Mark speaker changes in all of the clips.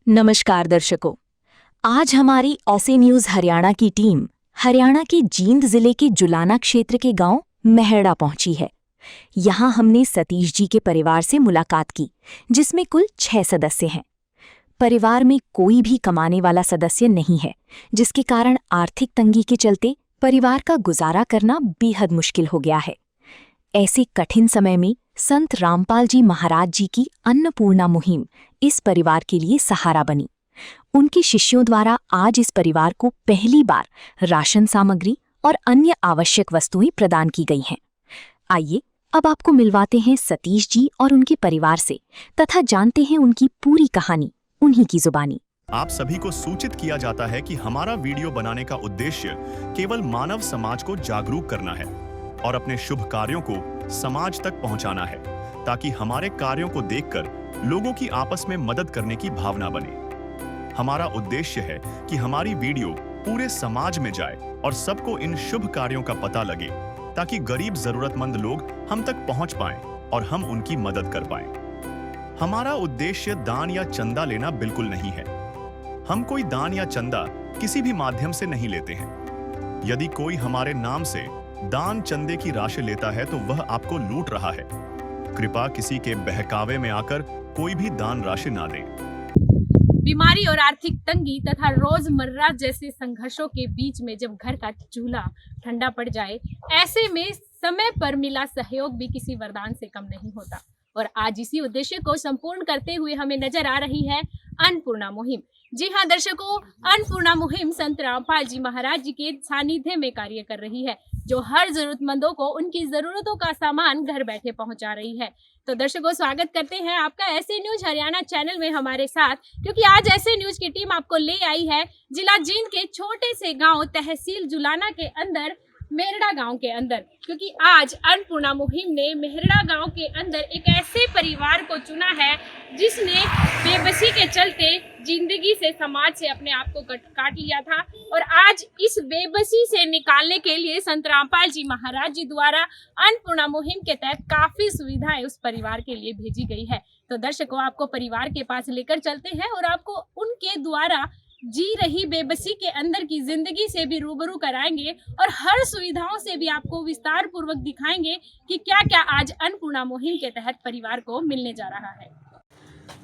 Speaker 1: नमस्कार दर्शकों, आज हमारी ऐसे न्यूज हरियाणा की टीम हरियाणा के जींद जिले के जुलाना क्षेत्र के गांव मेहड़ा पहुंची है। यहां हमने सतीश जी के परिवार से मुलाकात की, जिसमें कुल 6 सदस्य हैं। परिवार में कोई भी कमाने वाला सदस्य नहीं है, जिसके कारण आर्थिक तंगी के चलते परिवार का गुजारा करना बेहद मुश्किल हो गया है। ऐसे कठिन समय में संत रामपाल जी महाराज जी की अन्नपूर्णा मुहिम इस परिवार के लिए सहारा बनी। उनके शिष्यों द्वारा आज इस परिवार को पहली बार राशन सामग्री और अन्य आवश्यक वस्तुएं प्रदान की गई हैं। आइए अब आपको मिलवाते हैं सतीश जी और उनके परिवार से तथा जानते हैं उनकी पूरी कहानी उन्हीं की जुबानी।
Speaker 2: आप सभी को सूचित किया जाता है कि हमारा वीडियो बनाने का उद्देश्य केवल मानव समाज को जागरूक करना है और अपने शुभ कार्यों को समाज तक पहुंचाना है, ताकि हमारे कार्यों को देखकर लोगों की आपस में मदद करने की भावना बने। हमारा उद्देश्य है कि हमारी वीडियो पूरे समाज में जाए और सबको इन शुभ कार्यों का पता लगे, ताकि गरीब जरूरतमंद लोग हम तक पहुंच पाएं और हम उनकी मदद कर पाएं। हमारा उद्देश्य दान या चंदा लेना बिल्कुल नहीं है। हम कोई दान या चंदा किसी भी माध्यम से नहीं लेते हैं। यदि कोई हमारे नाम से दान चंदे की राशि लेता है तो वह आपको लूट रहा है। कृपया किसी के बहकावे में आकर कोई भी दान राशि ना दें।
Speaker 3: बीमारी और आर्थिक तंगी तथा रोजमर्रा जैसे संघर्षों के बीच में जब घर का चूल्हा ठंडा पड़ जाए, ऐसे में समय पर मिला सहयोग भी किसी वरदान से कम नहीं होता। और आज इसी उद्देश्य को संपूर्ण करते हुए हमें नजर आ रही है अन्नपूर्णा मुहिम। जी हाँ दर्शकों, अन्नपूर्णा मुहिम संत रामपाल जी महाराज जी के सानिध्य में कार्य कर रही है, जो हर जरूरतमंदों को उनकी जरूरतों का सामान घर बैठे पहुंचा रही है। तो दर्शकों, स्वागत करते हैं आपका ऐसे न्यूज हरियाणा चैनल में हमारे साथ, क्योंकि आज ऐसे न्यूज की टीम आपको ले आई है जिला जींद के छोटे से गांव तहसील जुलाना के अंदर मेहड़ा गांव के अंदर, क्योंकि आज अन्नपूर्णा मुहिम ने मेहड़ा गांव के अंदर एक ऐसे परिवार को चुना है जिसने बेबसी के चलते जिंदगी से, समाज से अपने आप को काट लिया था। और आज इस बेबसी से निकालने के लिए संत रामपाल जी महाराज जी द्वारा अन्नपूर्णा मुहिम के तहत काफी सुविधाएं उस परिवार के लिए भेजी गई है। तो दर्शकों, आपको परिवार के पास लेकर चलते हैं और आपको उनके द्वारा जी रही बेबसी के अंदर की जिंदगी से भी रूबरू कराएंगे और हर सुविधाओं से भी आपको विस्तार पूर्वक दिखाएंगे कि क्या क्या आज अन्नपूर्णा मुहिम के तहत परिवार को मिलने जा रहा है।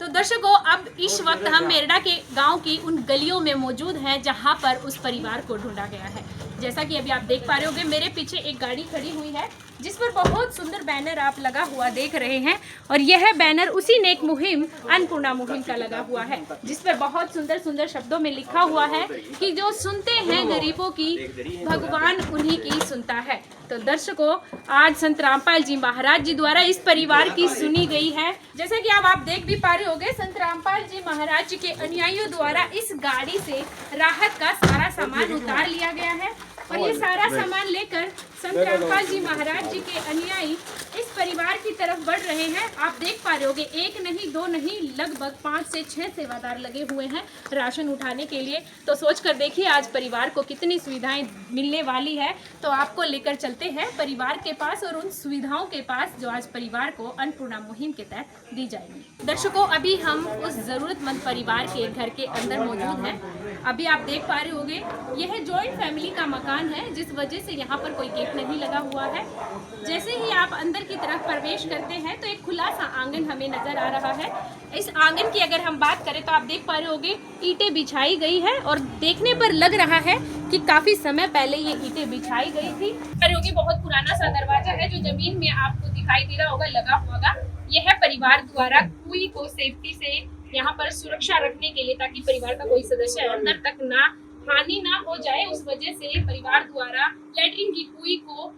Speaker 3: तो दर्शकों, अब इस वक्त हम मेरड़ा के गांव की उन गलियों में मौजूद हैं जहां पर उस परिवार को ढूंढा गया है। जैसा कि अभी आप देख पा रहे होंगे, मेरे पीछे एक गाड़ी खड़ी हुई है जिस पर बहुत सुंदर बैनर आप लगा हुआ देख रहे हैं, और यह बैनर उसी नेक मुहिम अन्नपूर्णा मुहिम का लगा हुआ है, जिस पर बहुत सुंदर सुंदर शब्दों में लिखा हुआ है कि जो सुनते हैं गरीबों की, भगवान उन्हीं की सुनता है। तो दर्शकों, आज संत रामपाल जी महाराज जी द्वारा इस परिवार की सुनी गई है। जैसा कि आप देख भी पा रहे होंगे, संत रामपाल जी महाराज जी के अनुयायियों द्वारा इस गाड़ी से राहत का सारा सामान उतार लिया गया है और ये सारा सामान लेकर संत रामपाल जी महाराज जी के अनुयायी इस परिवार की तरफ बढ़ रहे हैं। आप देख पा रहे होंगे, एक नहीं दो नहीं, लगभग 5 से 6 सेवादार लगे हुए हैं राशन उठाने के लिए। तो सोच कर देखिए आज परिवार को कितनी सुविधाएं मिलने वाली है। तो आपको लेकर चलते हैं परिवार के पास और उन सुविधाओं के पास जो आज परिवार को अन्नपूर्णा मुहिम के तहत दी जाएगी। दर्शकों, अभी हम उस जरूरतमंद परिवार के घर के अंदर मौजूद हैं। अभी आप देख पा रहे होंगे, यह जॉइंट फैमिली का मकान है, जिस वजह से यहाँ पर कोई गेट नहीं लगा हुआ है। जैसे ही आप अंदर की तरफ प्रवेश करते हैं तो एक खुला सा आंगन हमें नजर आ रहा है। इस आंगन की अगर हम बात करें तो आप देख पा रहे होंगे, ईंटें बिछाई गई है और देखने पर लग रहा है कि काफी समय पहले ये ईंटें बिछाई गई थी। बहुत पुराना सा दरवाजा है जो जमीन में आपको दिखाई दे रहा होगा, लगा होगा। यह परिवार द्वारा कुएं को सेफ्टी से यहाँ पर सुरक्षा रखने के लिए, ताकि परिवार का कोई सदस्य अंदर तक ना हानि ना हो जाए, उस वजह से परिवार द्वारा लैट्रिन की कुएं को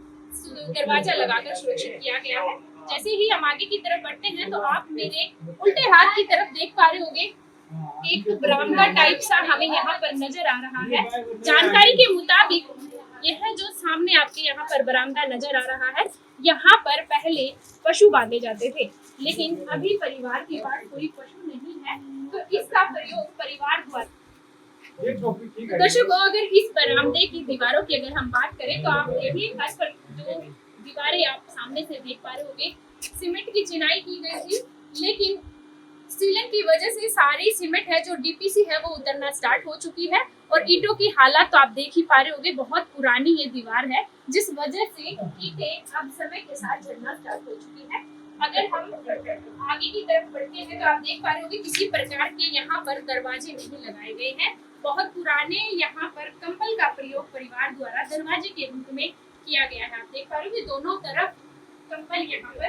Speaker 3: दरवाजा लगाकर सुरक्षित किया गया है। जैसे ही हम आगे की तरफ बढ़ते हैं तो आप मेरे उल्टे हाथ की तरफ देख पा रहे होंगे, एक बरामदा टाइप सा हमें यहाँ पर नजर आ रहा है। जानकारी के मुताबिक यह जो सामने आपके यहाँ पर बरामदा नजर आ रहा है, यहाँ पर पहले पशु बांधे जाते थे, लेकिन अभी परिवार के पास कोई पशु नहीं है, तो इसका प्रयोग परिवार द्वारा। दर्शकों, अगर इस बरामदे की दीवारों की अगर हम बात करें तो आप देखिए, खास कर जो दीवारें आप सामने से देख पा रहे होंगे, सीमेंट की चिनाई की गई थी, लेकिन सीलन की वजह से सारी सीमेंट है जो डीपीसी है वो उतरना स्टार्ट हो चुकी है और ईंटों की हालत तो आप देख ही पा रहे होंगे, बहुत पुरानी ये दीवार है जिस वजह से ईंटें अब समय के साथ झड़ना स्टार्ट हो चुकी है। अगर हम आगे की तरफ बढ़ते हैं तो आप देख पा रहे होंगे किसी प्रकार के यहाँ पर दरवाजे नहीं लगाए गए हैं। बहुत पुराने यहाँ पर कंबल का प्रयोग परिवार द्वारा दरवाजे के रूप में किया गया है। आप देख पा रहे हो दोनों तरफ कंबल यहाँ पर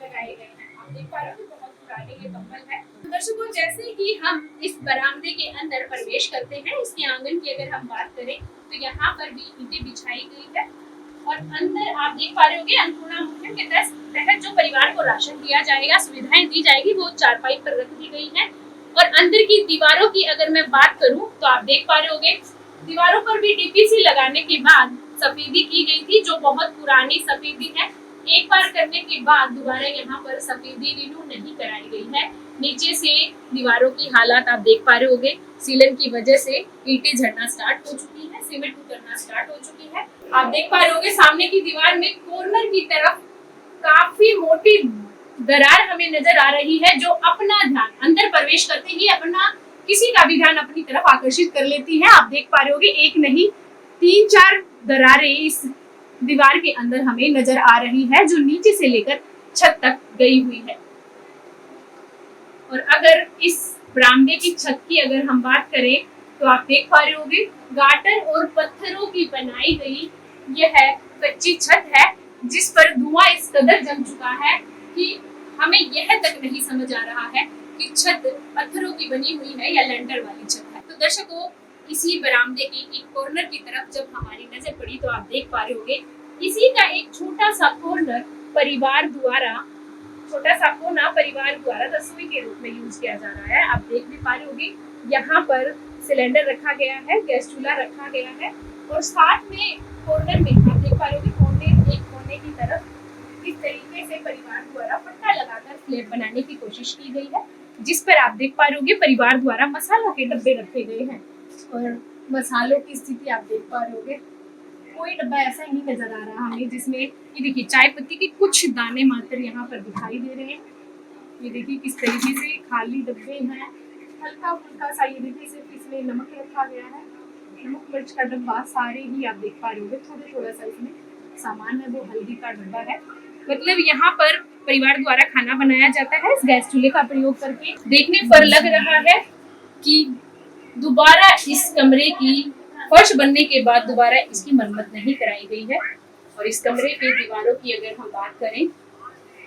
Speaker 3: लगाए गए हैं। आप देख पा रहे हो बहुत पुराने ये कंबल है। दर्शकों, जैसे कि हम इस बरामदे के अंदर प्रवेश करते हैं, इसके आंगन की अगर हम बात करें तो यहाँ पर भी ईंटें बिछाई गई है और अंदर आप देख पा रहे होंगे अन्नपूर्णा मुहिम के तहत जो परिवार को राशन दिया जाएगा, सुविधाएं दी जाएगी, वो चारपाई पर रख दी गई है। और अंदर की दीवारों की अगर मैं बात करूं तो आप देख पा रहे होंगे दीवारों पर भी डीपीसी लगाने के बाद सफेदी की गई थी, जो बहुत पुरानी सफेदी है। एक बार करने के बाद दोबारा यहाँ पर सफेदी रिन्यू नहीं कराई गई है। नीचे से दीवारों की हालत आप देख पा रहे होंगे, सीलन की वजह से ईंटें झड़ना स्टार्ट हो चुकी है, सीमेंट उतरना स्टार्ट हो चुकी है। आप देख पा रहे होंगे सामने की दीवार में कॉर्नर की तरफ काफी मोटी दरार हमें नजर आ रही है, जो अपना ध्यान अंदर प्रवेश करते ही अपना किसी का भी ध्यान अपनी तरफ आकर्षित कर लेती है। आप देख पा रहे होंगे एक नहीं 3-4 दरारें इस दीवार के अंदर हमें नजर आ रही है, जो नीचे से लेकर छत तक गई हुई है। और अगर इस बरामदे की छत की अगर हम बात करें तो आप देख पा रहे होंगे गाटर और पत्थरों की बनाई गई यह कच्ची छत है, जिस पर धुआं इस कदर जम चुका है कि हमें यह तक नहीं समझ आ रहा है कि छत पत्थरों की बनी हुई है या लेंटर वाली छत है। तो दर्शकों, इसी बरामदे की एक कॉर्नर की तरफ जब हमारी नजर पड़ी तो आप देख पा रहे होंगे इसी का एक छोटा सा कॉर्नर परिवार द्वारा रसोई के रूप में यूज किया जा रहा है। आप देख भी पा रहे होंगे यहाँ पर सिलेंडर रखा गया है, गैस चूल्हा रखा गया है और साथ में कॉर्नर में आप देख पा रहे होंगे कोने की तरफ इस तरीके से परिवार द्वारा पट्टा लगाकर स्लैब बनाने की कोशिश की गई है, जिस पर आप देख पा रहे होंगे परिवार द्वारा मसालों के डब्बे रखे गए हैं। और मसालों की स्थिति आप देख पा रहे होंगे कोई डब्बा ऐसा नहीं नजर आ रहा हमें जिसमें ये देखिए चाय पत्ती के कुछ दाने मात्र यहाँ पर दिखाई दे रहे हैं। ये देखिए किस तरीके से खाली डब्बे हैं, हल्का फुल्का सा ये देखिए सिर्फ इसमें नमक रखा गया है, नमक मिर्च का डब्बा सारे ही आप देख पा रहे होंगे। थोड़ा सा इसमें सामान है वो हल्दी का डब्बा है। मतलब यहाँ पर परिवार द्वारा खाना बनाया जाता है इस गैस चूल्हे का प्रयोग करके। देखने पर लग रहा है कि दोबारा इस कमरे की फर्श बनने के बाद दोबारा इसकी मरम्मत नहीं कराई गई है। और इस कमरे के दीवारों की अगर हम बात करें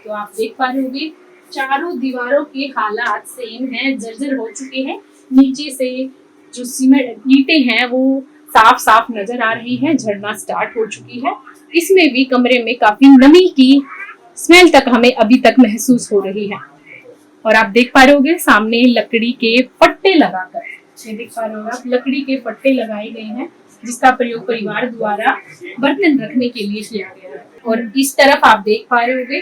Speaker 3: तो आप देख पा रहे होंगे चारों दीवारों के हालात सेम हैं, जर्जर हो चुके हैं। नीचे से जो सीमेंट ईंटें हैं वो साफ नजर आ रही है, झड़ना स्टार्ट हो चुकी है। इसमें भी कमरे में काफी नमी की स्मेल तक हमें अभी तक महसूस हो रही है। और आप देख पा रहे होंगे सामने लकड़ी के पट्टे लगाकर, ये देख पा रहे होंगे आप लकड़ी के पट्टे लगाए गए हैं, जिसका प्रयोग परिवार द्वारा बर्तन रखने के लिए किया गया है। और इस तरफ आप देख पा रहे होंगे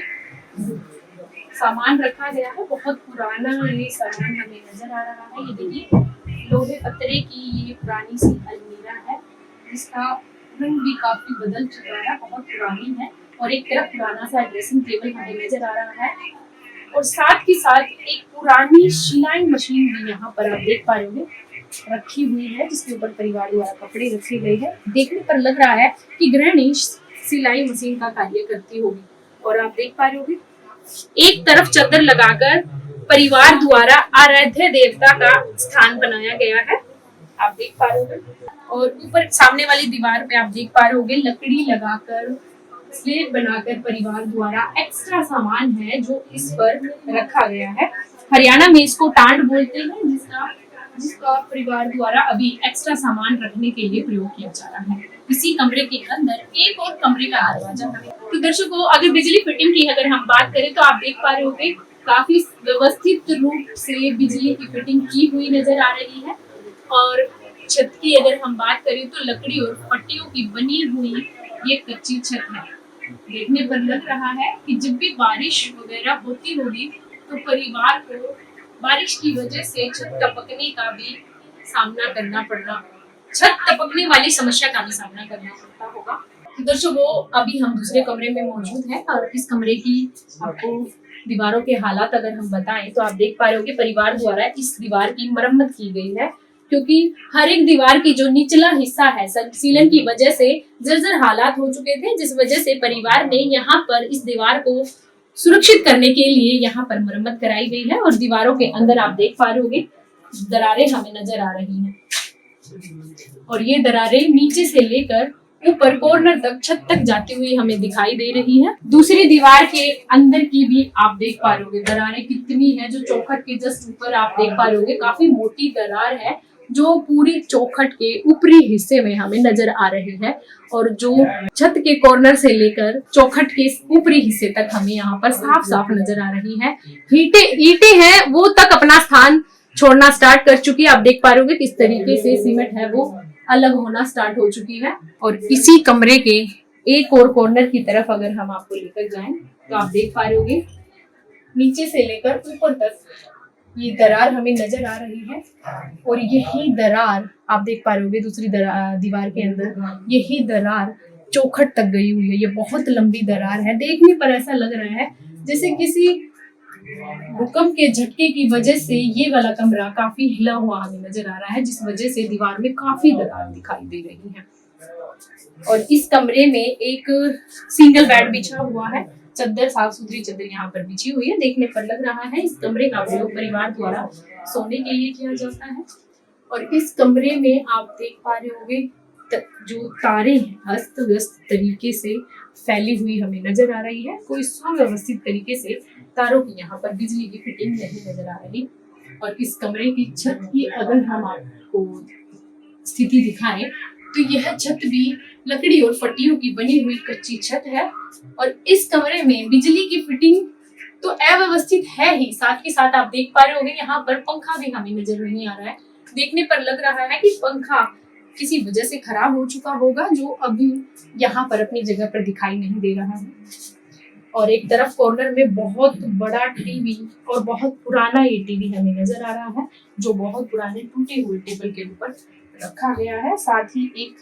Speaker 3: सामान रखा गया है, बहुत पुराना ये सामान हमें नजर आ रहा है। ये देखिए लोहे पत्थरे की ये पुरानी सी अलमीरा है, जिसका रंग भी काफी बदल चुका है, बहुत पुरानी है। और एक तरफ पुराना सा ड्रेसिंग टेबल हमें नजर आ रहा है और साथ ही साथ एक पुरानी सिलाई मशीन भी यहाँ पर आप देख पा रहे होंगे रखी हुई है, जिसके ऊपर परिवार द्वारा कपड़े रखे गए हैं। देखने पर लग रहा है कि गृहिणी सिलाई मशीन का कार्य करती होगी। और आप देख पा रहे होंगे एक तरफ चादर लगाकर परिवार द्वारा आराध्य देवता का स्थान बनाया गया है, आप देख पा रहे होंगे। और ऊपर सामने वाली दीवार पे आप देख पा रहे होंगे लकड़ी लगाकर स्लेब बनाकर परिवार द्वारा एक्स्ट्रा सामान है जो इस पर रखा गया है। हरियाणा में इसको टांड बोलते हैं, जिसका परिवार द्वारा अभी एक्स्ट्रा सामान रखने के लिए प्रयोग किया जा रहा है। इसी कमरे के अंदर एक और कमरे का दरवाजा है। तो दर्शकों, अगर बिजली फिटिंग की अगर हम बात करें तो आप देख पा रहे होंगे काफी व्यवस्थित रूप से बिजली की फिटिंग की हुई नजर आ रही है। और छत की अगर हम बात करें तो लकड़ी और पट्टियों की बनी हुई ये कच्ची छत है। देखने पर लग रहा है कि जब भी बारिश वगैरह होती होगी तो परिवार को बारिश की वजह से छत टपकने का भी सामना करना पड़ रहा, छत टपकने वाली समस्या का भी सामना करना पड़ता होगा। तो दर्शकों, अभी हम दूसरे कमरे में मौजूद हैं और इस कमरे की आपको दीवारों के हालात अगर हम बताएं तो आप देख पा रहे होंगे परिवार द्वारा इस दीवार की मरम्मत की गई है, क्योंकि हर एक दीवार की जो निचला हिस्सा है संपीड़न की वजह से जर्जर हालात हो चुके थे, जिस वजह से परिवार ने यहाँ पर इस दीवार को सुरक्षित करने के लिए यहाँ पर मरम्मत कराई गई है। और दीवारों के अंदर आप देख पा रहे होंगे दरारें हमें नजर आ रही हैं और ये दरारें नीचे से लेकर ऊपर कॉर्नर तक छत तक जाती हुई हमें दिखाई दे रही है। दूसरी दीवार के अंदर की भी आप देख पा रहे होगे दरारें कितनी है, जो चौखट के जस्ट ऊपर आप देख पा रहे होगे काफी मोटी दरार है जो पूरी चौखट के ऊपरी हिस्से में हमें नजर आ रही है और जो छत के कॉर्नर से लेकर चौखट के ऊपरी हिस्से तक हमें यहाँ पर साफ साफ नजर आ रही है। ईंटें हैं वो तक अपना स्थान छोड़ना स्टार्ट कर चुकी है। आप देख पा रहे होगे किस तरीके से सीमेंट है वो अलग होना स्टार्ट हो चुकी है। और इसी कमरे के एक और कॉर्नर की तरफ अगर हम आपको लेकर जाएं तो आप देख पा रहे होगे नीचे से लेकर ऊपर तक ये दरार हमें नजर आ रही है और यही दरार आप देख पा रहे होगे दूसरी दीवार के अंदर यही दरार चौखट तक गई हुई है। ये बहुत लंबी दरार है, देखने पर ऐसा लग रहा है जैसे किसी भूकंप के झटके की वजह से ये वाला कमरा काफी हिला हुआ हमें नजर आ रहा है, जिस वजह से दीवार में काफी दरार दिखाई दे रही है। और इस कमरे में एक सिंगल बेड बिछा हुआ है, चद्दर साफ सुथरी चद्दर यहाँ पर बिछी हुई है। देखने पर लग रहा है इस कमरे का प्रयोग परिवार द्वारा सोने के लिए किया जाता है। और इस कमरे में आप देख पा रहे होंगे जो तारे अस्त व्यस्त तरीके से फैली हुई हमें नजर आ रही है, कोई सुव्यवस्थित तरीके से तारों की यहाँ पर बिजली की फिटिंग नहीं नजर आ रही। और इस कमरे की छत की अगर हम आपको स्थिति दिखाएं तो यह छत भी लकड़ी और पट्टियों की बनी हुई कच्ची छत है और इस कमरे में बिजली की फिटिंग तो अव्यवस्थित है ही, साथ के साथ आप देख पा रहे होंगे यहाँ पर पंखा भी हमें नजर नहीं आ रहा है। देखने पर लग रहा है कि पंखा किसी वजह से खराब हो चुका होगा जो अभी यहाँ पर अपनी जगह पर दिखाई नहीं दे रहा है। और एक तरफ कॉर्नर में बहुत बड़ा टीवी और बहुत पुराना ये टीवी हमें नजर आ रहा है जो बहुत पुराने टूटे हुए टेबल के ऊपर रखा गया है। साथ ही एक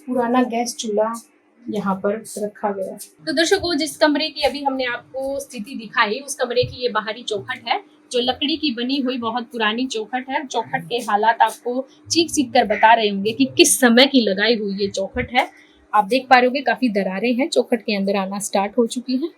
Speaker 3: पुराना गैस चूल्हा यहाँ पर रखा गया। तो दर्शकों, जिस कमरे की अभी हमने आपको स्थिति दिखाई उस कमरे की ये बाहरी चौखट है जो लकड़ी की बनी हुई बहुत पुरानी चौखट है। चौखट के हालात आपको चीख कर बता रहे होंगे कि किस समय की लगाई हुई ये चौखट है। आप देख पा रहे होंगे काफी दरारें हैं, चौखट के अंदर आना स्टार्ट हो चुकी है।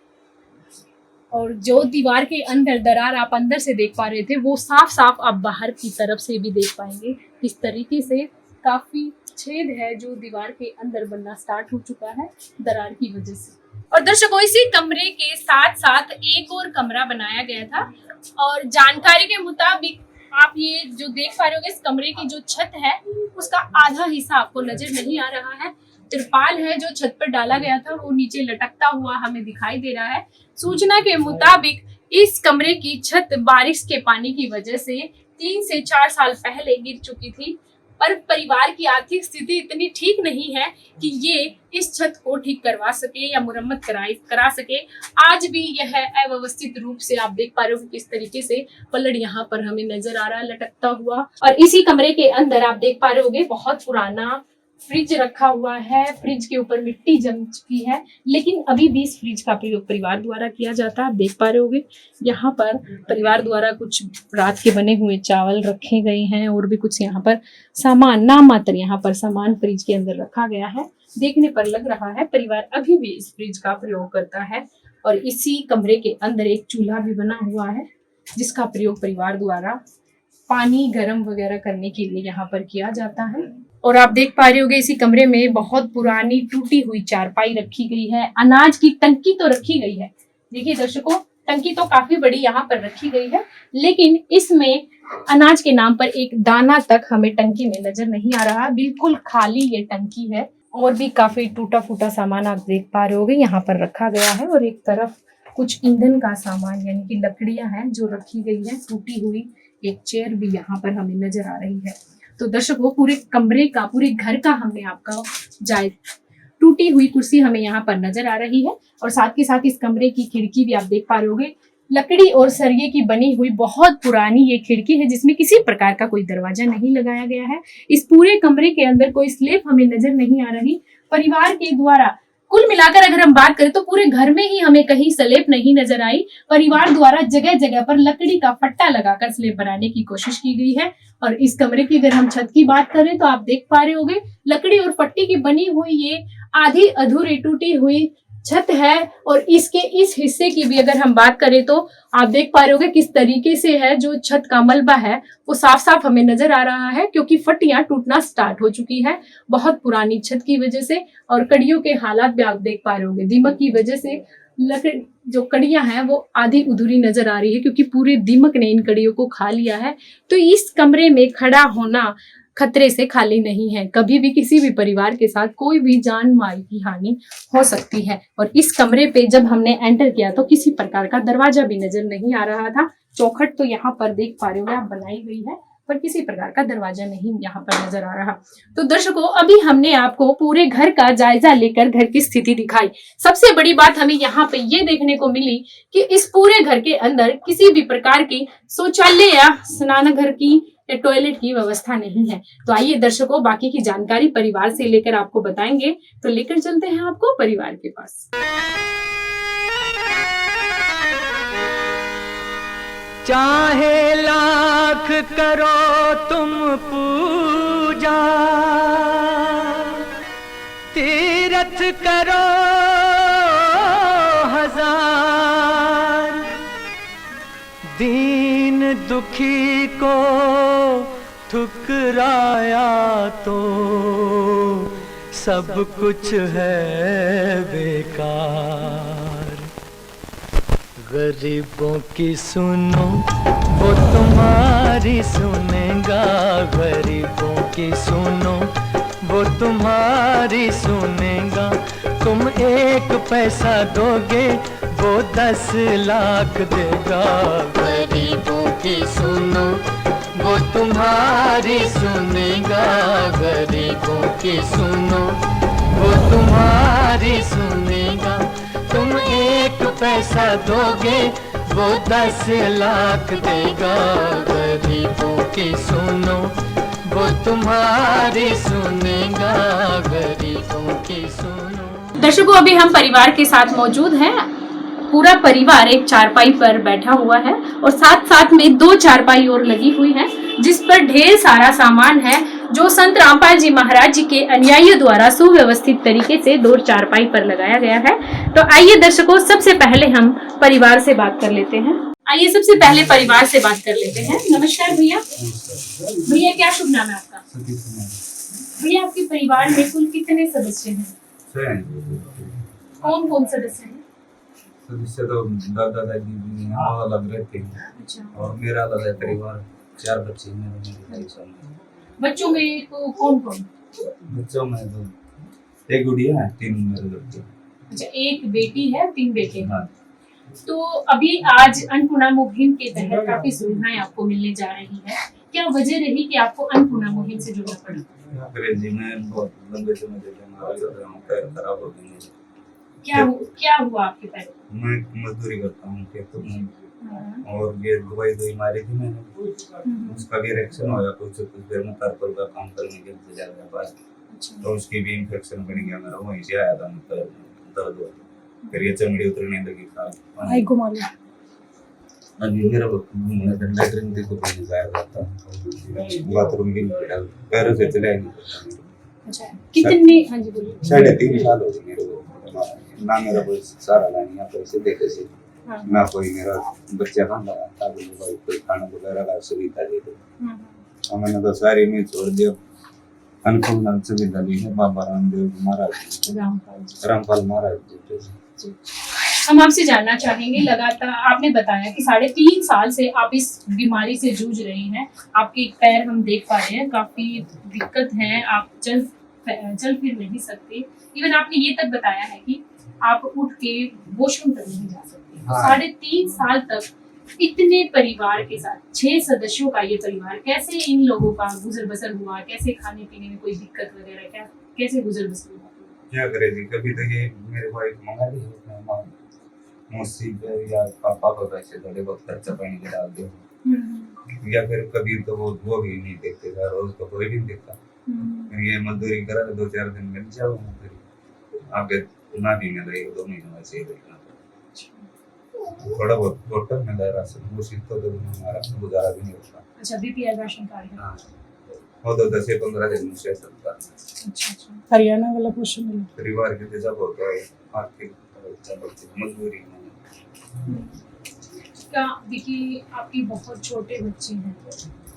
Speaker 3: और जो दीवार के अंदर दरार आप अंदर से देख पा रहे थे वो साफ साफ आप बाहर की तरफ से भी देख पाएंगे। इस तरीके से काफी छेद है जो दीवार के अंदर बनना स्टार्ट हो चुका है दरार की वजह से। और दर्शकों, इसी कमरे के साथ साथ एक और कमरा बनाया गया था और जानकारी के मुताबिक आप ये जो देख पा रहे होगे इस कमरे की जो छत है उसका आधा हिस्सा आपको नजर नहीं आ रहा है। तिरपाल है जो छत पर डाला गया था वो नीचे लटकता हुआ हमें दिखाई दे रहा है। सूचना के मुताबिक इस कमरे की छत बारिश के पानी की वजह से 3 से 4 साल पहले गिर चुकी थी, पर परिवार की आर्थिक स्थिति इतनी ठीक नहीं है कि ये इस छत को ठीक करवा सके या मुरम्मत करा सके। आज भी यह अव्यवस्थित रूप से आप देख पा रहे हो किस तरीके से पलड़ यहाँ पर हमें नजर आ रहा है लटकता हुआ। और इसी कमरे के अंदर आप देख पा रहे होगे बहुत पुराना फ्रिज रखा हुआ है। फ्रिज के ऊपर मिट्टी जम चुकी है, लेकिन अभी भी इस फ्रिज का प्रयोग परिवार द्वारा किया जाता है। आप देख पा रहे होगे यहाँ पर परिवार द्वारा कुछ रात के बने हुए चावल रखे गए हैं और भी कुछ यहाँ पर सामान नाम मात्र यहाँ पर सामान फ्रिज के अंदर रखा गया है। देखने पर लग रहा है परिवार अभी भी इस फ्रिज का प्रयोग करता है। और इसी कमरे के अंदर एक चूल्हा भी बना हुआ है जिसका प्रयोग परिवार द्वारा पानी गर्म वगैरह करने के लिए यहाँ पर किया जाता है। और आप देख पा रहे होगे इसी कमरे में बहुत पुरानी टूटी हुई चारपाई रखी गई है। अनाज की टंकी तो रखी गई है। देखिए दर्शकों, टंकी तो काफी बड़ी यहाँ पर रखी गई है, लेकिन इसमें अनाज के नाम पर एक दाना तक हमें टंकी में नजर नहीं आ रहा। बिल्कुल खाली ये टंकी है। और भी काफी टूटा फूटा सामान आप देख पा रहे होगे यहाँ पर रखा गया है। और एक तरफ कुछ ईंधन का सामान यानी कि लकड़ियां हैं जो रखी गई है। टूटी हुई एक चेयर भी यहाँ पर हमें नजर आ रही है। तो दर्शकों, पूरे कमरे का पूरे घर का हमने आपका जायजा। टूटी हुई कुर्सी हमें यहाँ पर नजर आ रही है और साथ के साथ इस कमरे की खिड़की भी आप देख पा रहे होगे लकड़ी और सरिये की बनी हुई बहुत पुरानी ये खिड़की है जिसमें किसी प्रकार का कोई दरवाजा नहीं लगाया गया है। इस पूरे कमरे के अंदर कोई स्लैब हमें नजर नहीं आ रही। परिवार के द्वारा कुल मिलाकर अगर हम बात करें तो पूरे घर में ही हमें कहीं स्लेब नहीं नजर आई। परिवार द्वारा जगह जगह पर लकड़ी का फट्टा लगाकर स्लेब बनाने की कोशिश की गई है। और इस कमरे की अगर हम छत की बात करें तो आप देख पा रहे होंगे लकड़ी और फट्टे की बनी हुई ये आधी अधूरी टूटी हुई छत है। और इसके इस हिस्से की भी अगर हम बात करें तो आप देख पा रहे होंगे किस तरीके से है, जो छत का मलबा है वो साफ साफ हमें नजर आ रहा है, क्योंकि फट्टियां टूटना स्टार्ट हो चुकी है बहुत पुरानी छत की वजह से। और कड़ियों के हालात भी आप देख पा रहे होंगे, दीमक की वजह से लकड़ी जो कड़ियां हैं वो आधी अधूरी नजर आ रही है, क्योंकि पूरे दीमक ने इन कड़ियों को खा लिया है। तो इस कमरे में खड़ा होना खतरे से खाली नहीं है। कभी भी किसी भी परिवार के साथ कोई भी जान माल की हानि हो सकती है। और इस कमरे पे जब हमने एंटर किया तो किसी प्रकार का दरवाजा भी नजर नहीं आ रहा था। चौखट तो यहाँ पर देख पा रहे हो आप बनाई गई है, पर किसी प्रकार का दरवाजा नहीं यहाँ पर नजर आ रहा। तो दर्शकों, अभी हमने आपको पूरे घर का जायजा लेकर घर की स्थिति दिखाई। सबसे बड़ी बात हमें यहाँ पे ये देखने को मिली कि इस पूरे घर के अंदर किसी भी प्रकार की शौचालय या स्नानघर की या टॉयलेट की व्यवस्था नहीं है। तो आइए दर्शकों, बाकी की जानकारी परिवार से लेकर आपको बताएंगे। तो लेकर चलते हैं आपको परिवार के पास।
Speaker 4: चाहे लाख करो तुम पूजा, तीरथ करो हजार, दीन दुखी को ठुकराया तो सब कुछ है बेकार। गरीबों की सुनो वो तुम्हारी सुनेगा, गरीबों की सुनो वो तुम्हारी सुनेगा। तुम 1 पैसा दोगे वो 10 लाख देगा। गरीबों की सुनो वो तुम्हारी सुनेगा, गरीबों की सुनो वो तुम्हारी सुनेगा। तुम 1 पैसा दोगे वो 10 लाख देगा। गरीबों की सुनो वो तुम्हारी सुनेगा, गरीबों की सुनो।
Speaker 3: दर्शकों, अभी हम परिवार के साथ मौजूद हैं। पूरा परिवार एक चारपाई पर बैठा हुआ है और साथ साथ में 2 चारपाई और लगी हुई है, जिस पर ढेर सारा सामान है जो संत रामपाल जी महाराज जी के अनुयायियों द्वारा सुव्यवस्थित तरीके से 2 चारपाई पर लगाया गया है। तो आइए दर्शकों, सबसे पहले हम परिवार से बात कर लेते हैं। आइए सबसे पहले परिवार से बात कर लेते हैं। नमस्कार भैया। भैया, क्या शुभ नाम है आपका? भैया, आपके परिवार में कुल कितने सदस्य हैं? कौन कौन सदस्य हैं?
Speaker 5: सदस्य तो दादा दादी अलग रहते हैं।
Speaker 3: अच्छा।
Speaker 5: और मेरा अलग है परिवार। 4 बच्चे हैं मेरे।
Speaker 3: बच्चों में तो कौन कौन?
Speaker 5: बच्चों में तो 1 गुड़िया है, 3 मेरे बच्चे।
Speaker 3: अच्छा, 1 बेटी है, 3 बेटे हैं।
Speaker 5: हाँ।
Speaker 3: तो अभी आज अन्नपूर्णा मुहिम के तहत काफी सुविधाएं आपको मिलने जा रही है। क्या वजह रही कि आपको अन्नपूर्णा मुहिम से जुड़ना पड़ा?
Speaker 5: अंग्रेजी में बहुत लंबे समय से पैर खराब हो गए।
Speaker 3: क्या हुआ आपके पैर?
Speaker 5: मैं मजदूरी करता हूँ खेतों में, और ये दवाई मारी थी मैंने, उसका भी रिएक्शन हो गया कुछ देर में। तारपल का काम करने के लिए जा रहा पास, तो उसकी भी इन्फेक्शन बन गया मेरा। वहीं से आया था मतलब दर्द हुआ, फिर ये चमड़ी उतरने लगी।
Speaker 3: भाई घुमा लो।
Speaker 5: अभी मेरा लेटरिन भी कुछ नहीं जाया जाता, बाथरूम भी नहीं डाल, पैरों से चला ही नहीं।
Speaker 3: अच्छा, कितने? हाँ जी बोलिए।
Speaker 5: 3.5 साल हो गए मेरे को। ना मेरा कोई सारा लाइन यहाँ पर से देखे से, ना कोई मेरा बच्चा खाना कोई खाना वगैरह का सुविधा दे दो। और मैंने तो सारी में छोड़ दिया। अन्नपूर्णा सुविधा ली है बाबा रामदेव महाराज, रामपाल महाराज जी।
Speaker 3: हम आपसे जानना चाहेंगे, लगातार आपने बताया कि 3.5 साल से आप इस बीमारी से जूझ रहे हैं। आपके पैर हम देख पा रहे हैं, काफी दिक्कत है, आप चल फिर नहीं सकते। इवन आपने ये तक बताया है कि आप उठ के वॉशरूम तक नहीं जा सकते।
Speaker 5: हाँ।
Speaker 3: 3.5 साल तक इतने परिवार के साथ 6 सदस्यों का ये परिवार, कैसे इन लोगों का गुजर बसर हुआ? कैसे खाने पीने में कोई दिक्कत वगैरह, क्या कैसे गुजर बसर हुआ? क्या
Speaker 5: करे जी, कभी तो ये मेरे वाइफ मंगा ली मौसी या पापा को पैसे थोड़े बहुत खर्चा पानी के डाल दो, या फिर कभी तो वो भी नहीं देखते था, रोज तो कोई भी नहीं देखता। ये मजदूरी करा 2-4 दिन मिल जाओ, आगे ना भी मिले 2 महीने वैसे ही रहना। थोड़ा बहुत होटल में रह राशन वो सीट तो हमारा गुजारा भी नहीं होता।
Speaker 3: अच्छा, बीपीएल राशन कार्ड है।
Speaker 5: हाँ, वो तो 10-15 दिन से सकता है।
Speaker 3: अच्छा, हरियाणा वाला पोषण मिला।
Speaker 5: परिवार के लिए जब होता है आर्थिक मजबूरी
Speaker 3: क्या देखिए, आपके बहुत छोटे बच्चे हैं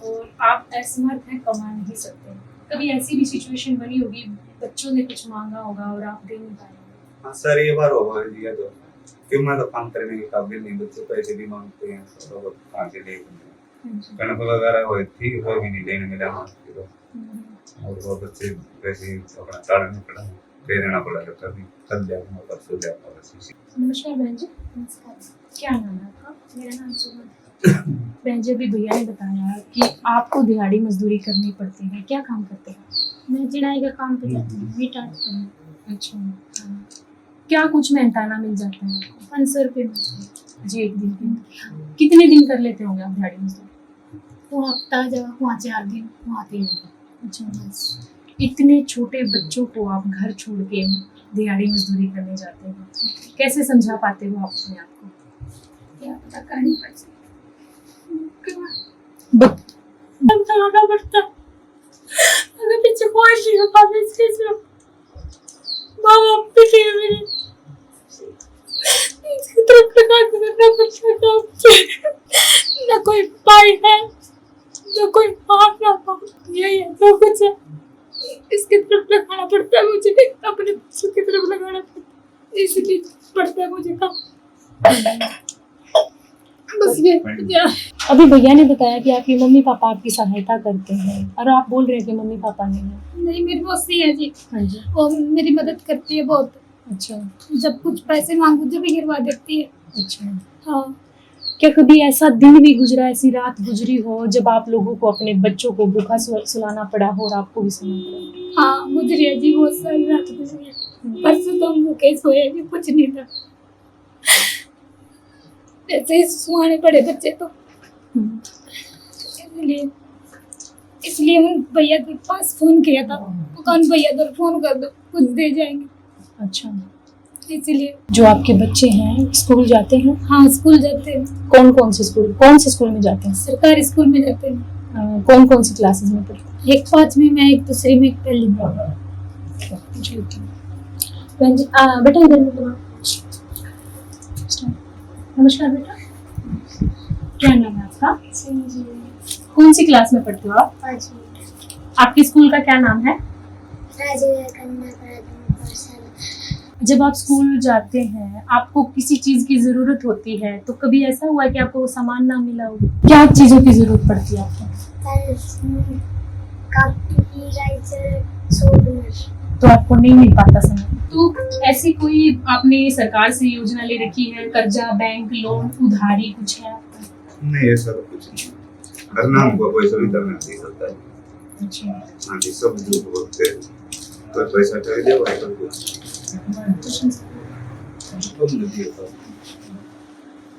Speaker 3: और आप असमर्थ हैं, कमा नहीं सकते। कभी ऐसी भी सिचुएशन बनी होगी, बच्चों ने कुछ मांगा होगा और आप दे नहीं पाए?
Speaker 5: हाँ सर, ये बार होगा दिया तो कि मैं तो काम करने के काबिल नहीं, बच्चे पैसे भी मांगते हैं तो वो कहाँ से देंगे। कणक वगैरह हुई थी वो भी नहीं देने मिला मांगते तो, और वो बच्चे पैसे अपना टालने पड़ा, दे देना पड़ा। कभी कल जाऊंगा परसों जाऊंगा बस।
Speaker 3: नमस्कार बहन जी।
Speaker 6: नमस्कार।
Speaker 3: क्या नाम है आपका?
Speaker 6: मेरा नाम सुमन।
Speaker 3: बहन जी, अभी भैया ने बताया कि आपको दिहाड़ी मजदूरी करनी पड़ती है, क्या काम करते हैं?
Speaker 6: मैं चिड़ाई का काम पे जाती हूँ, मीट आर्ट पे।
Speaker 3: अच्छा, क्या कुछ मेहनताना मिल जाता है आपको?
Speaker 6: 500 रुपये मिलते
Speaker 3: जी, एक दिन के। कितने दिन कर लेते होंगे आप दिहाड़ी मजदूरी?
Speaker 6: वो हफ्ता जगह वहाँ 4 दिन, वहाँ 3 दिन।
Speaker 3: अच्छा, बस इतने छोटे बच्चों को आप घर छोड़ के दिहाड़ी मजदूरी करने जाते हो, कैसे समझा पाते हो आप अपने आप को?
Speaker 6: क्या पता करनी पड़ती।
Speaker 3: बताना पड़ता अगर पीछे ख्वाहिश नहीं हो पाते इसके सिर्फ माँ बाप पीछे मेरे इसकी तरफ लगा के करना पड़ता काम। ना कोई भाई है ना कोई माँ ना बाप, यही है तो कुछ है। इसकी तरफ लगाना पड़ता है मुझे, अपने बच्चों की तरफ लगाना पड़ता है, इसलिए पड़ता है मुझे काम। बस ये अभी भैया ने बताया कि आपकी मम्मी पापा आपकी सहायता करते हैं और आप बोल रहे हैं कि मम्मी पापा नहीं है।
Speaker 6: नहीं, मेरी मौसी है जी।
Speaker 3: हाँ जी।
Speaker 6: वो मेरी मदद करती है बहुत।
Speaker 3: अच्छा।
Speaker 6: जब कुछ पैसे मांगू जब भी गिरवा देती है।
Speaker 3: अच्छा,
Speaker 6: हाँ।
Speaker 3: क्या कभी ऐसा दिन भी गुजरा, ऐसी रात गुजरी हो जब आप लोगों को अपने बच्चों को भूखा सुलाना पड़ा हो और आपको भी सुना पड़ा?
Speaker 6: हाँ, गुजरी है जी, बहुत सारी रात गुजरी है। परसों तो हम भूखे सोए भी, कुछ नहीं था, ऐसे ही सुहाने पड़े बच्चे तो। इसलिए उन भैया के पास फोन किया था, वो कौन भैया तो फोन कर दो कुछ दे जाएंगे।
Speaker 3: अच्छा,
Speaker 6: इसलिए।
Speaker 3: जो आपके बच्चे हैं स्कूल जाते हैं?
Speaker 6: हाँ, स्कूल जाते हैं।
Speaker 3: कौन से स्कूल में जाते हैं?
Speaker 6: सरकारी स्कूल में जाते हैं।
Speaker 3: कौन सी क्लासेस में पढ़ते हैं?
Speaker 6: एक 5वीं में, एक 2री में, एक 1ली में।
Speaker 3: बहन जी, बेटा इधर में। नमस्कार बेटा, क्या नाम है आपका? कौन सी क्लास में पढ़ते हो आप?
Speaker 6: 5वीं।
Speaker 3: आपके स्कूल का क्या नाम है? जब आप स्कूल जाते हैं आपको किसी चीज की जरूरत होती है तो कभी ऐसा हुआ कि आपको वो सामान ना मिला हो? क्या चीजों की जरूरत पड़ती है आपको? तो आपको नहीं मिल पाता समय। तो ऐसी कोई आपने सरकार से योजना ले रखी है, कर्जा, बैंक, लोन, उधारी कुछ है आपका?
Speaker 5: नहीं, ऐसा तो कुछ नहीं करना, हमको कोई सुविधा नहीं दे सकता है।
Speaker 3: अच्छा।
Speaker 5: हाँ जी, सब जो बोलते हैं तो पैसा कर दे भाई तो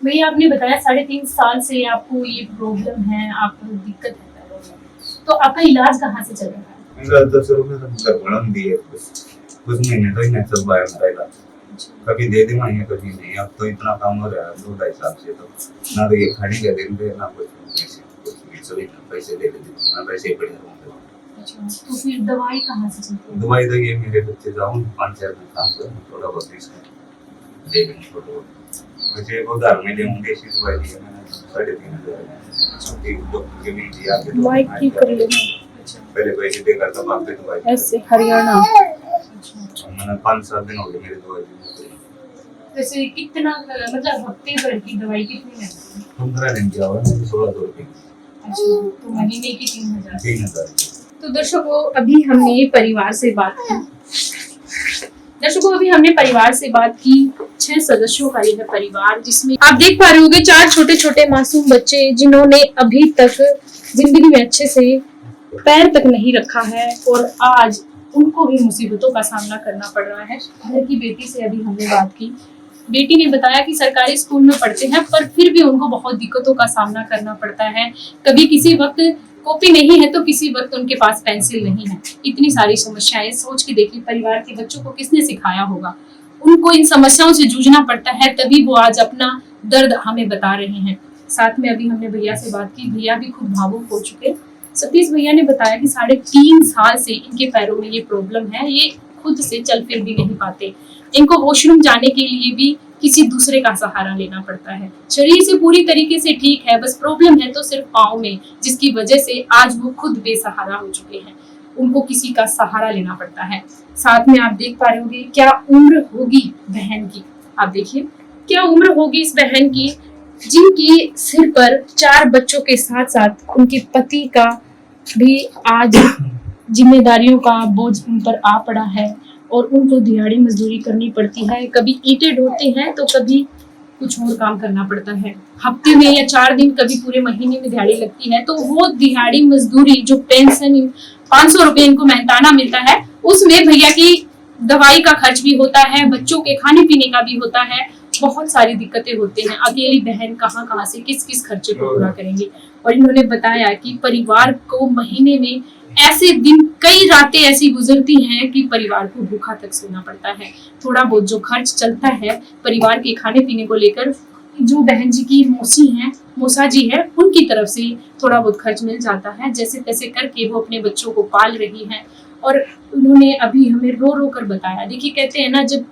Speaker 3: भैया आपने बताया 3.5 साल से आपको ये प्रॉब्लम है, आपको दिक्कत है, तो आपका इलाज कहाँ से चल रहा है?
Speaker 5: मेरा 10 रुपये का भरण दिए कुछ महीने तो इन्हें सब बाहर रहेगा, कभी दे दे मांगे कभी नहीं। अब तो इतना काम हो रहा है 2-2.5 साल से, तो ना तो ये खाने का दिन दे ना कुछ सभी पैसे दे देते, ना पैसे पड़े रहूँगा।
Speaker 3: अच्छा, तो फिर दवाई कहाँ से चलती है?
Speaker 5: दवाई तो ये मेरे बच्चे जाऊँ 5-6 दिन काम करूँ, थोड़ा बहुत इसका दे देंगे छोटे वैसे उधार में लेंगे। देसी दवाई दी है मैंने 3.5 डॉक्टर के भी दिया के
Speaker 3: दवाई ठीक कर लो।
Speaker 5: पहले पैसे दे कर तब आपके दवाई
Speaker 3: ऐसे हरियाणा।
Speaker 5: मैंने 5-7 दिन हो गए मेरी दवाई दी।
Speaker 3: वैसे कितना मतलब हफ्ते भर की दवाई कितनी है?
Speaker 5: 15 दिन की आवाज 1600 रुपये।
Speaker 3: अच्छा, तो महीने की 3,000।
Speaker 5: 3,000।
Speaker 3: तो दर्शकों अभी हमने परिवार से बात की 6 सदस्यों का यह परिवार, जिसमें आप देख पा रहे होंगे 4 छोटे छोटे मासूम बच्चे जिन्होंने अभी तक जिंदगी में अच्छे से पैर तक नहीं रखा है और आज उनको भी मुसीबतों का सामना करना पड़ रहा है। घर की बेटी से अभी हमने बात की, बेटी ने बताया कि सरकारी स्कूल में पढ़ते हैं पर फिर भी उनको बहुत दिक्कतों का सामना करना पड़ता है। कभी किसी वक्त कॉपी नहीं है तो किसी वक्त उनके पास पेंसिल नहीं है। इतनी सारी समस्याएं, सोच के देखिए परिवार के बच्चों को किसने सिखाया होगा। उनको इन समस्याओं से जूझना पड़ता है, तभी वो आज अपना दर्द हमें बता रहे हैं। साथ में अभी हमने भैया से बात की, भैया भी खुद भावुक हो चुके। सतीश भैया ने बताया कि 3.5 साल से इनके पैरों में ये प्रॉब्लम है, ये खुद से चल फिर भी नहीं पाते। इनको वॉशरूम जाने के लिए भी किसी दूसरे का सहारा लेना पड़ता है। शरीर से पूरी तरीके से ठीक है, बस प्रॉब्लम है तो सिर्फ पाँव में, जिसकी वजह से आज वो खुद बेसहारा हो चुके हैं। उनको किसी का सहारा लेना पड़ता है। साथ में आप देख पा रहे होंगे क्या उम्र होगी बहन की। आप देखिए क्या उम्र होगी इस बहन की, जिनकी सिर पर 4 बच्चों के साथ साथ उनके पति का भी आज जिम्मेदारियों का बोझ उन पर आ पड़ा है और उनको दिहाड़ी मजदूरी करनी पड़ती है। कभी ईंटें ढोते हैं तो कभी कुछ और काम करना पड़ता है। हफ्ते में या 4 दिन, कभी पूरे महीने में दिहाड़ी लगती है, तो वो दिहाड़ी मजदूरी जो पेंशन 500 रुपए इनको मेहनताना मिलता है, उसमें भैया की दवाई का खर्च भी होता है, बच्चों के खाने पीने का भी होता है, बहुत सारी दिक्कतें होती हैं। अकेली बहन कहाँ से किस किस खर्चे को पूरा करेंगी। और इन्होंने बताया कि परिवार को महीने में ऐसे दिन, कई रातें ऐसी गुजरती हैं कि परिवार को भूखा तक सोना पड़ता है। थोड़ा बहुत जो खर्च चलता है परिवार के खाने पीने को लेकर, जो बहन जी की मौसा जी है, उनकी तरफ से थोड़ा बहुत खर्च मिल जाता है। जैसे तैसे करके वो अपने बच्चों को पाल रही हैं। और उन्होंने अभी हमें रो रो कर बताया, देखिए कहते हैं ना, जब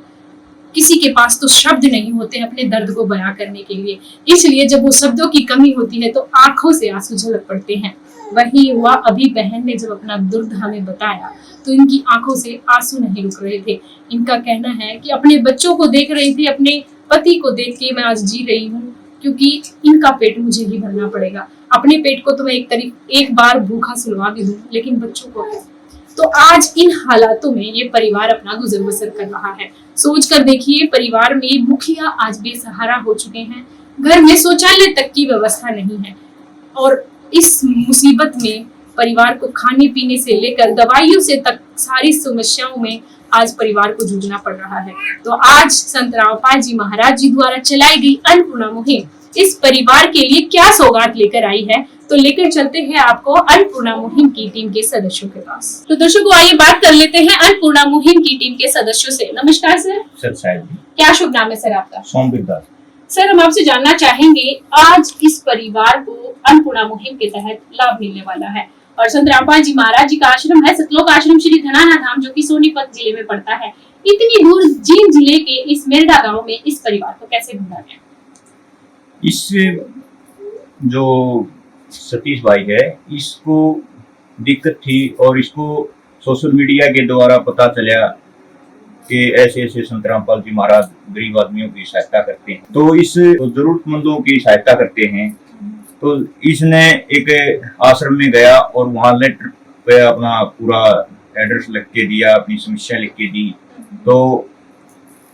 Speaker 3: किसी के पास तो शब्द नहीं होते अपने दर्द को बयां करने के लिए, इसलिए जब वो शब्दों की कमी होती है तो आंखों से आंसू झलक पड़ते हैं। वही हुआ अभी बहन ने जब अपना दर्द हमें बताया तो इनकी आंखों से आंसू नहीं रुक रहे थे। इनका कहना है कि अपने बच्चों को देख रही थी, अपने पति को देख के मैं आज जी रही हूँ, क्योंकि इनका पेट मुझे ही भरना पड़ेगा। अपने पेट को तो मैं एक बार भूखा सुलवा भी दूं, लेकिन बच्चों को है। तो आज इन हालातों में ये परिवार अपना गुजर बसर कर रहा है। सोच कर देखिए, परिवार में मुखिया आज बेसहारा हो चुके हैं, घर में शौचालय तक की व्यवस्था नहीं है, और इस मुसीबत में परिवार को खाने पीने से लेकर दवाइयों से तक सारी समस्याओं में आज परिवार को जूझना पड़ रहा है। तो आज संत रामपाल जी महाराज जी द्वारा चलाई गई अन्नपूर्णा मुहिम इस परिवार के लिए क्या सौगात लेकर आई है, तो लेकर चलते हैं आपको अन्नपूर्णा मुहिम की टीम के सदस्यों के पास। तो दर्शकों, आइए बात कर लेते हैं अन्नपूर्णा मुहिम की टीम के सदस्यों से। नमस्कार सर। क्या शुभ नाम है सर आपका?
Speaker 7: सोमवीर दास।
Speaker 3: सर, हम आपसे जानना चाहेंगे, आज इस परिवार को अन्नपूर्णा मुहिम के तहत लाभ मिलने वाला है, और संत रामपाल जी महाराज जी का आश्रम है सतलोक आश्रम श्री धनाना धाम, जो कि सोनीपत जिले में पड़ता है। इतनी दूर जींद जिले के इस मेरडा गांव में इस परिवार को कैसे ढूंढा गया?
Speaker 7: इस जो सतीश भाई है, इसको दिक्कत थी और इसको सोशल मीडिया के द्वारा पता चला कि ऐसे ऐसे संत रामपाल जी महाराज गरीब आदमियों की सहायता करते हैं, तो इस जरूरतमंदों की सहायता करते हैं। तो इसने एक आश्रम में गया और वहाँ लेटर पे अपना पूरा एड्रेस लिख के दिया, अपनी समस्या लिख के दी। तो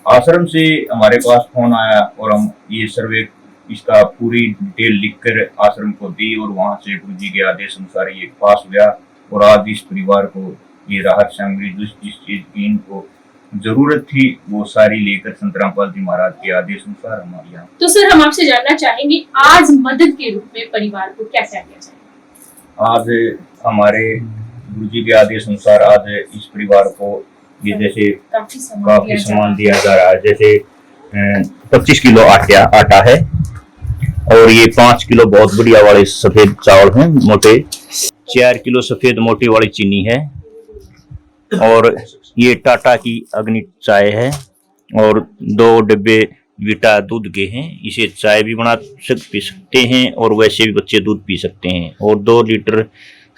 Speaker 7: आश्रम से हमारे पास फोन आया और हम ये सर्वे इसका पूरी डिटेल लिखकर आश्रम को दी, और वहाँ से गुरु जी के आदेश अनुसार ये पास हुआ। और आज इस परिवार को ये राहत सामग्री जिस चीज की इनको जरूरत थी वो सारी लेकर संत रामपाल जी महाराज के आदेश अनुसार हमारे यहाँ।
Speaker 3: तो सर, हम आपसे जानना चाहेंगे, आज मदद के रूप में परिवार को क्या क्या किया जाए?
Speaker 7: आज हमारे गुरु जी के आदेश अनुसार आज इस परिवार को ये जैसे काफी सामान दिया जा रहा है। जैसे 25 किलो आटा है, और ये 5 किलो बहुत बढ़िया वाले सफेद चावल हैं मोटे, 4 किलो सफेद मोटी वाली चीनी है, और ये टाटा की अग्नि चाय है, और 2 डिब्बे वीटा दूध के हैं। इसे चाय भी पी सकते हैं और वैसे भी बच्चे दूध पी सकते हैं। और 2 लीटर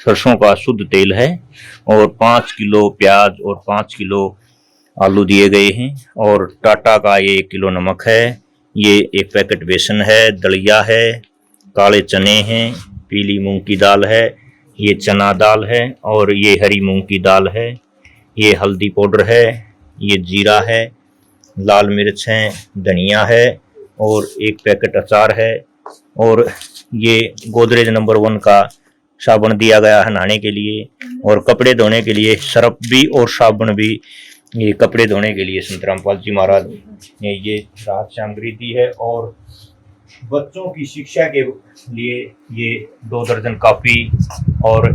Speaker 7: सरसों का शुद्ध तेल है, और 5 किलो प्याज और 5 किलो आलू दिए गए हैं, और टाटा का ये 1 किलो नमक है, ये 1 पैकेट बेसन है, दलिया है, काले चने हैं, पीली मूंग की दाल है, ये चना दाल है, और ये हरी मूंग की दाल है, ये हल्दी पाउडर है, ये जीरा है, लाल मिर्च है, धनिया है, और 1 पैकेट अचार है, और ये गोदरेज नंबर 1 का साबुन दिया गया है नहाने के लिए, और कपड़े धोने के लिए सर्फ भी और साबुन भी, ये कपड़े धोने के लिए संत रामपाल जी महाराज ने ये राहत सामग्री दी है। और बच्चों की शिक्षा के लिए ये 2 दर्जन कॉपी, और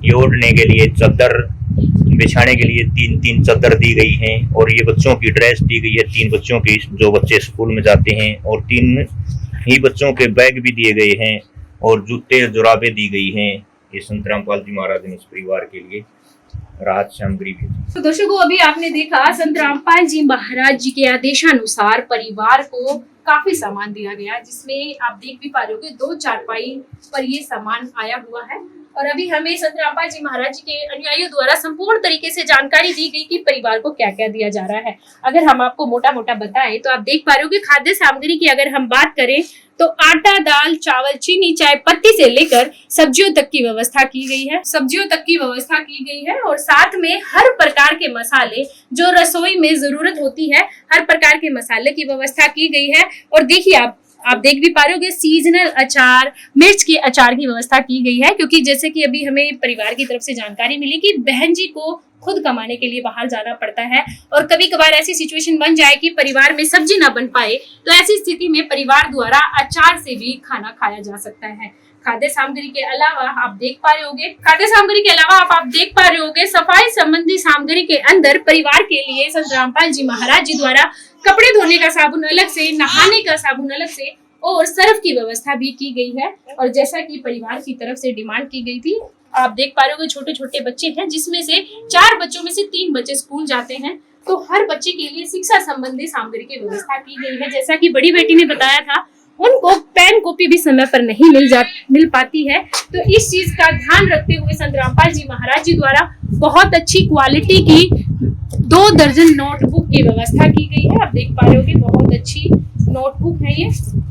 Speaker 7: ये ओढ़ने के लिए चादर बिछाने के लिए 3-3 चादर दी गई हैं और ये बच्चों की ड्रेस दी गई है 3 बच्चों की जो बच्चे स्कूल में जाते हैं और 3 ही बच्चों के बैग भी दिए गए हैं और जूते जुराबें दी गई हैं। ये संत रामपाल जी महाराज ने इस परिवार के लिए राहत सामग्री भी।
Speaker 3: तो दर्शकों, अभी आपने देखा संत रामपाल जी महाराज जी के आदेशानुसार परिवार को काफी सामान दिया गया, जिसमें आप देख भी पा रहे होगे 2 चारपाई पर ये सामान आया हुआ है। और अभी हमें संत रामपाल जी महाराज जी के अनुयायियों द्वारा संपूर्ण तरीके से जानकारी दी गई कि परिवार को क्या क्या दिया जा रहा है। अगर हम आपको मोटा मोटा बताएं तो आप देख पा रहे हो कि खाद्य सामग्री की अगर हम बात करें तो आटा, दाल, चावल, चीनी, चाय पत्ती से लेकर सब्जियों तक की व्यवस्था की गई है और साथ में हर प्रकार के मसाले जो रसोई में जरूरत होती है, हर प्रकार के मसाले की व्यवस्था की गई है। और देखिए आप देख भी पा रहे हो कि सीजनल अचार, मिर्च के अचार की व्यवस्था की गई है, क्योंकि जैसे कि अभी हमें परिवार की तरफ से जानकारी मिली कि बहन जी को खुद कमाने के लिए बाहर जाना पड़ता है और कभी कभार ऐसी सिचुएशन बन जाए कि परिवार में सब्जी ना बन पाए, तो ऐसी स्थिति में परिवार द्वारा अचार से भी खाना खाया जा सकता है। खाद्य सामग्री के अलावा आप देख पा रहे होगे सफाई संबंधी सामग्री के अंदर परिवार के लिए संत रामपाल जी महाराज जी द्वारा कपड़े धोने का साबुन अलग से, नहाने का साबुन अलग से और सर्फ की व्यवस्था भी की गई है। और जैसा कि परिवार की तरफ से डिमांड की गई थी, आप देख पा रहे हो छोटे छोटे बच्चे हैं, जिसमें से 4 बच्चों में से 3 बच्चे स्कूल जाते हैं, तो हर बच्चे के लिए शिक्षा संबंधी सामग्री की व्यवस्था की गई है। जैसा कि बड़ी बेटी ने बताया था, उनको पेन कॉपी भी समय पर नहीं मिल पाती है, तो इस चीज का ध्यान रखते हुए संत रामपाल जी महाराज जी द्वारा बहुत अच्छी क्वालिटी की 2 दर्जन नोटबुक की व्यवस्था की गई है। आप देख पा रहे हो कि बहुत अच्छी नोटबुक है ये।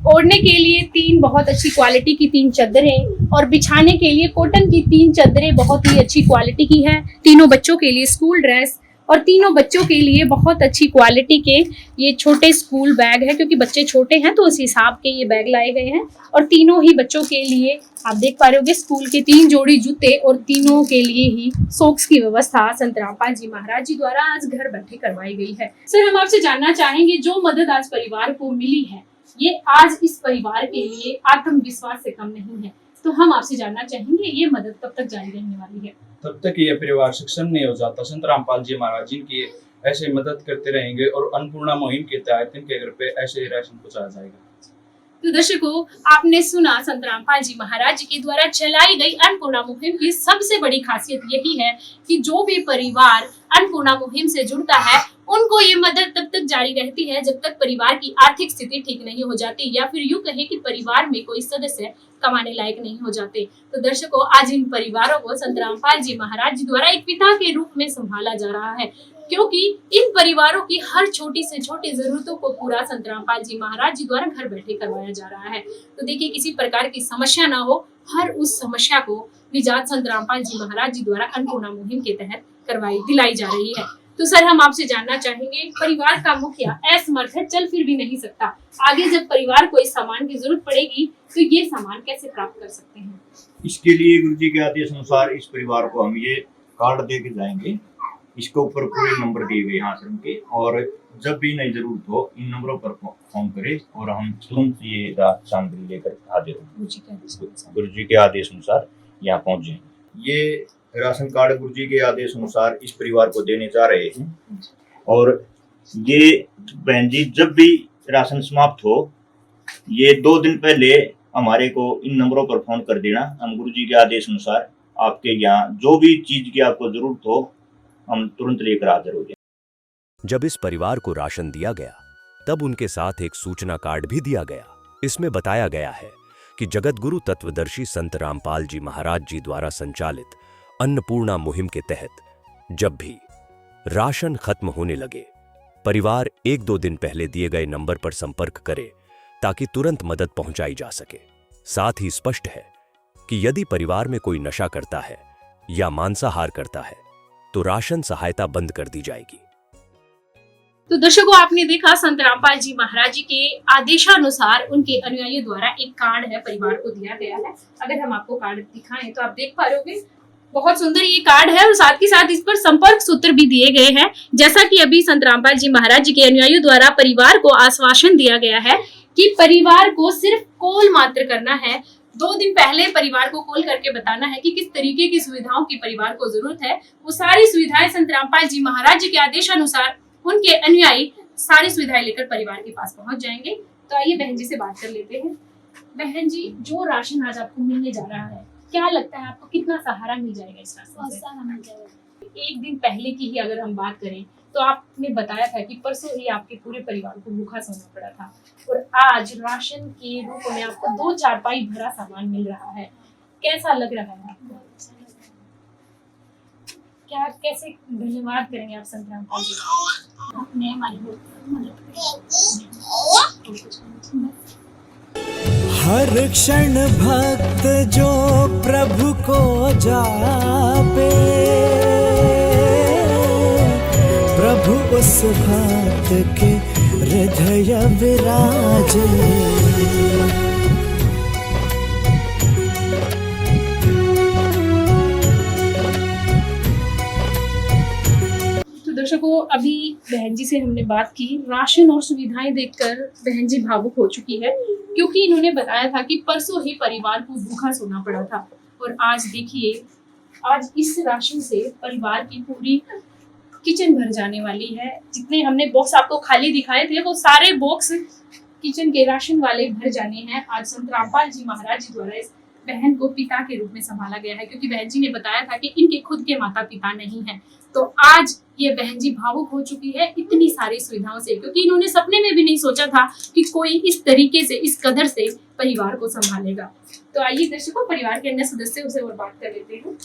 Speaker 3: ओढ़ने के लिए 3 बहुत अच्छी क्वालिटी की 3 चादरें और बिछाने के लिए कॉटन की 3 चादरें बहुत ही अच्छी क्वालिटी की है। तीनों बच्चों के लिए स्कूल ड्रेस और तीनों बच्चों के लिए बहुत अच्छी क्वालिटी के ये छोटे स्कूल बैग है, क्योंकि बच्चे छोटे हैं तो उस हिसाब के ये बैग लाए गए हैं। और तीनों ही बच्चों के लिए आप देख पा रहे होगे स्कूल के 3 जोड़ी जूते और तीनों के लिए ही सॉक्स की व्यवस्था संत रामपाल जी महाराज जी द्वारा आज घर बैठे करवाई गई है। सर, हम आपसे जानना चाहेंगे, जो मदद आज परिवार को मिली है, ये आज इस परिवार के लिए आत्मविश्वास से कम नहीं है, तो हम आपसे जानना चाहेंगे ये मदद कब तक जारी रहने वाली है?
Speaker 8: तब तक ये परिवार सक्षम नहीं हो जाता। संत रामपाल जी महाराज जी की ऐसे मदद करते रहेंगे और अन्नपूर्णा मुहिम के तहत इनके घर पे ऐसे ही राशन पहुंचाया जाएगा।
Speaker 3: तो दर्शकों, आपने सुना संत रामपाल जी महाराज जी के द्वारा चलाई गई अन्नपूर्णा मुहिम की सबसे बड़ी खासियत यही है कि जो भी परिवार अन्नपूर्णा मुहिम से जुड़ता है, उनको ये मदद तब तक जारी रहती है जब तक परिवार की आर्थिक स्थिति ठीक नहीं हो जाती, या फिर यूं कहे कि परिवार में कोई सदस्य कमाने लायक नहीं हो जाते। तो दर्शकों, आज इन परिवारों को संत रामपाल जी महाराज जी द्वारा एक पिता के रूप में संभाला जा रहा है, क्योंकि इन परिवारों की हर छोटी से छोटी जरूरतों को पूरा संत रामपाल जी महाराज जी द्वारा घर बैठे करवाया जा रहा है। तो देखिए, किसी प्रकार की समस्या ना हो, हर उस समस्या को निजात संत रामपाल जी महाराज जी द्वारा अन्नपूर्णा मुहिम के तहत दिलाई जा रही है। तो सर, हम आपसे जानना चाहेंगे, परिवार का मुखिया असमर्थ है, चल फिर भी नहीं सकता, आगे जब परिवार को इस सामान की जरूरत पड़ेगी तो ये सामान कैसे प्राप्त कर सकते हैं?
Speaker 7: इसके लिए गुरु जी के आदेश अनुसार इस परिवार को हम ये कार्ड दे के जाएंगे। इसके ऊपर पूरे नंबर दिए गए आश्रम के, और जब भी नई जरूरत हो इन नंबरों पर फोन करें और हम तुरंत ये राहत सामग्री लेकर हाजिर हों। गुरु जी के आदेश अनुसार यहाँ पहुँच जाएंगे। ये राशन कार्ड गुरु जी के आदेश अनुसार इस परिवार को देने जा रहे हैं, और ये बहन जी जब भी राशन समाप्त हो, ये 2 दिन पहले हमारे को इन नंबरों पर फोन कर देना। हम गुरु जी के आदेश अनुसार आपके यहाँ जो भी चीज की आपको जरूरत हो, हम तुरंत लेकर हाजिर हो जाए।
Speaker 9: जब इस परिवार को राशन दिया गया, तब उनके साथ एक सूचना कार्ड भी दिया गया। इसमें बताया गया है कि जगत गुरु तत्वदर्शी संत रामपाल जी महाराज जी द्वारा संचालित अन्नपूर्णा मुहिम के तहत जब भी राशन खत्म होने लगे, परिवार 1-2 दिन पहले दिए गए नंबर पर संपर्क करे ताकि तुरंत मदद पहुंचाई जा सके। साथ ही स्पष्ट है कि यदि परिवार में कोई नशा करता है या मांसाहार करता है तो राशन सहायता बंद कर दी जाएगी।
Speaker 3: तो दर्शकों, आपने देखा संत रामपाल जी महाराज जी के आदेशानुसार उनके अनुयायियों द्वारा एक कार्ड है परिवार को दिया गया है। अगर हम आपको कार्ड दिखाएं तो आप देख पा रहे होगे, बहुत सुंदर ये कार्ड है और साथ ही साथ इस पर संपर्क सूत्र भी दिए गए हैं। जैसा कि अभी संत रामपाल जी महाराज जी के अनुयायियों द्वारा परिवार को आश्वासन दिया गया है कि परिवार को सिर्फ कॉल मात्र करना है, 2 दिन पहले परिवार को कॉल करके बताना है कि किस तरीके की सुविधाओं की परिवार को जरूरत है। वो सारी सुविधाएं संत रामपाल जी महाराज जी के आदेशानुसार उनके अनुयायी सारी सुविधाएं लेकर परिवार के पास पहुंच जाएंगे। तो आइए बहन जी से बात कर लेते हैं। बहन जी, जो राशन आज आपको मिलने जा रहा है, क्या लगता है आपको कितना सहारा मिल जाएगा इस राशन से?
Speaker 6: सहारा मिल जाएगा।
Speaker 3: 1 दिन पहले की ही अगर हम बात करें तो आपने बताया था कि परसों ही आपके पूरे परिवार को भूखा सोना पड़ा था, और आज राशन के रूप में आपको 2 चारपाई भरा सामान मिल रहा है। कैसा लग रहा है आपको? क्या कैसे धन्यवाद करेंगे आप संत रामपाल जी?
Speaker 6: आपने हमारी मदद
Speaker 10: हर क्षण भक्त जो प्रभु को जापे, प्रभु उस भक्त के हृदय विराजे।
Speaker 3: तो दर्शकों, अभी बहन जी से हमने बात की। राशन और सुविधाएं देखकर बहन जी भावुक हो चुकी है, क्योंकि इन्होंने बताया था कि परसों ही परिवार को भूखा सोना पड़ा था, और आज देखिए, आज इस राशन से परिवार की पूरी किचन भर जाने वाली है। जितने हमने बॉक्स आपको खाली दिखाए थे, वो सारे बॉक्स किचन के राशन वाले भर जाने हैं। आज संत रामपाल जी महाराज जी द्वारा इस बहन को पिता के रूप में संभाला गया है, क्योंकि बहन जी ने बताया था कि इनके खुद के माता पिता नहीं हैं। तो आज ये बहन जी भावुक हो चुकी है इतनी सारी सुविधाओं से, क्योंकि इन्होंने सपने में भी नहीं सोचा था कि कोई इस तरीके से, इस कदर से परिवार को संभालेगा। तो आइए दर्शकों, परिवार के अन्य सदस्यों से और बात कर लेते हैं।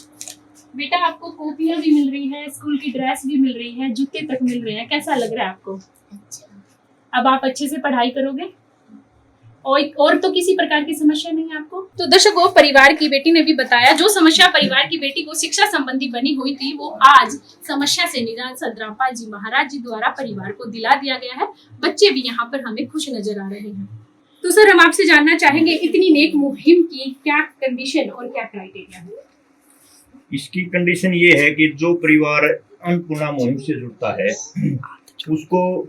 Speaker 3: बेटा, आपको कॉपियां भी मिल रही है, स्कूल की ड्रेस भी मिल रही है, जूते तक मिल रहे हैं, कैसा लग रहा है आपको? अब आप अच्छे से पढ़ाई करोगे और तो किसी प्रकार की समस्या नहीं है आपको? तो दर्शकों, परिवार की बेटी ने भी बताया, जो समस्या परिवार की बेटी को शिक्षा संबंधी बनी हुई थी, वो आज समस्या से निजात संत रामपाल जी महाराज जी द्वारा परिवार को दिला दिया गया है। बच्चे भी यहाँ पर हमें खुश नजर आ रहे हैं। तो सर, हम आपसे जानना चाहेंगे, इतनी नेक मुहिम की क्या कंडीशन और क्या क्राइटेरिया है?
Speaker 7: इसकी कंडीशन ये है कि जो परिवार अन्नपूर्णा मुहिम से जुड़ता है, उसको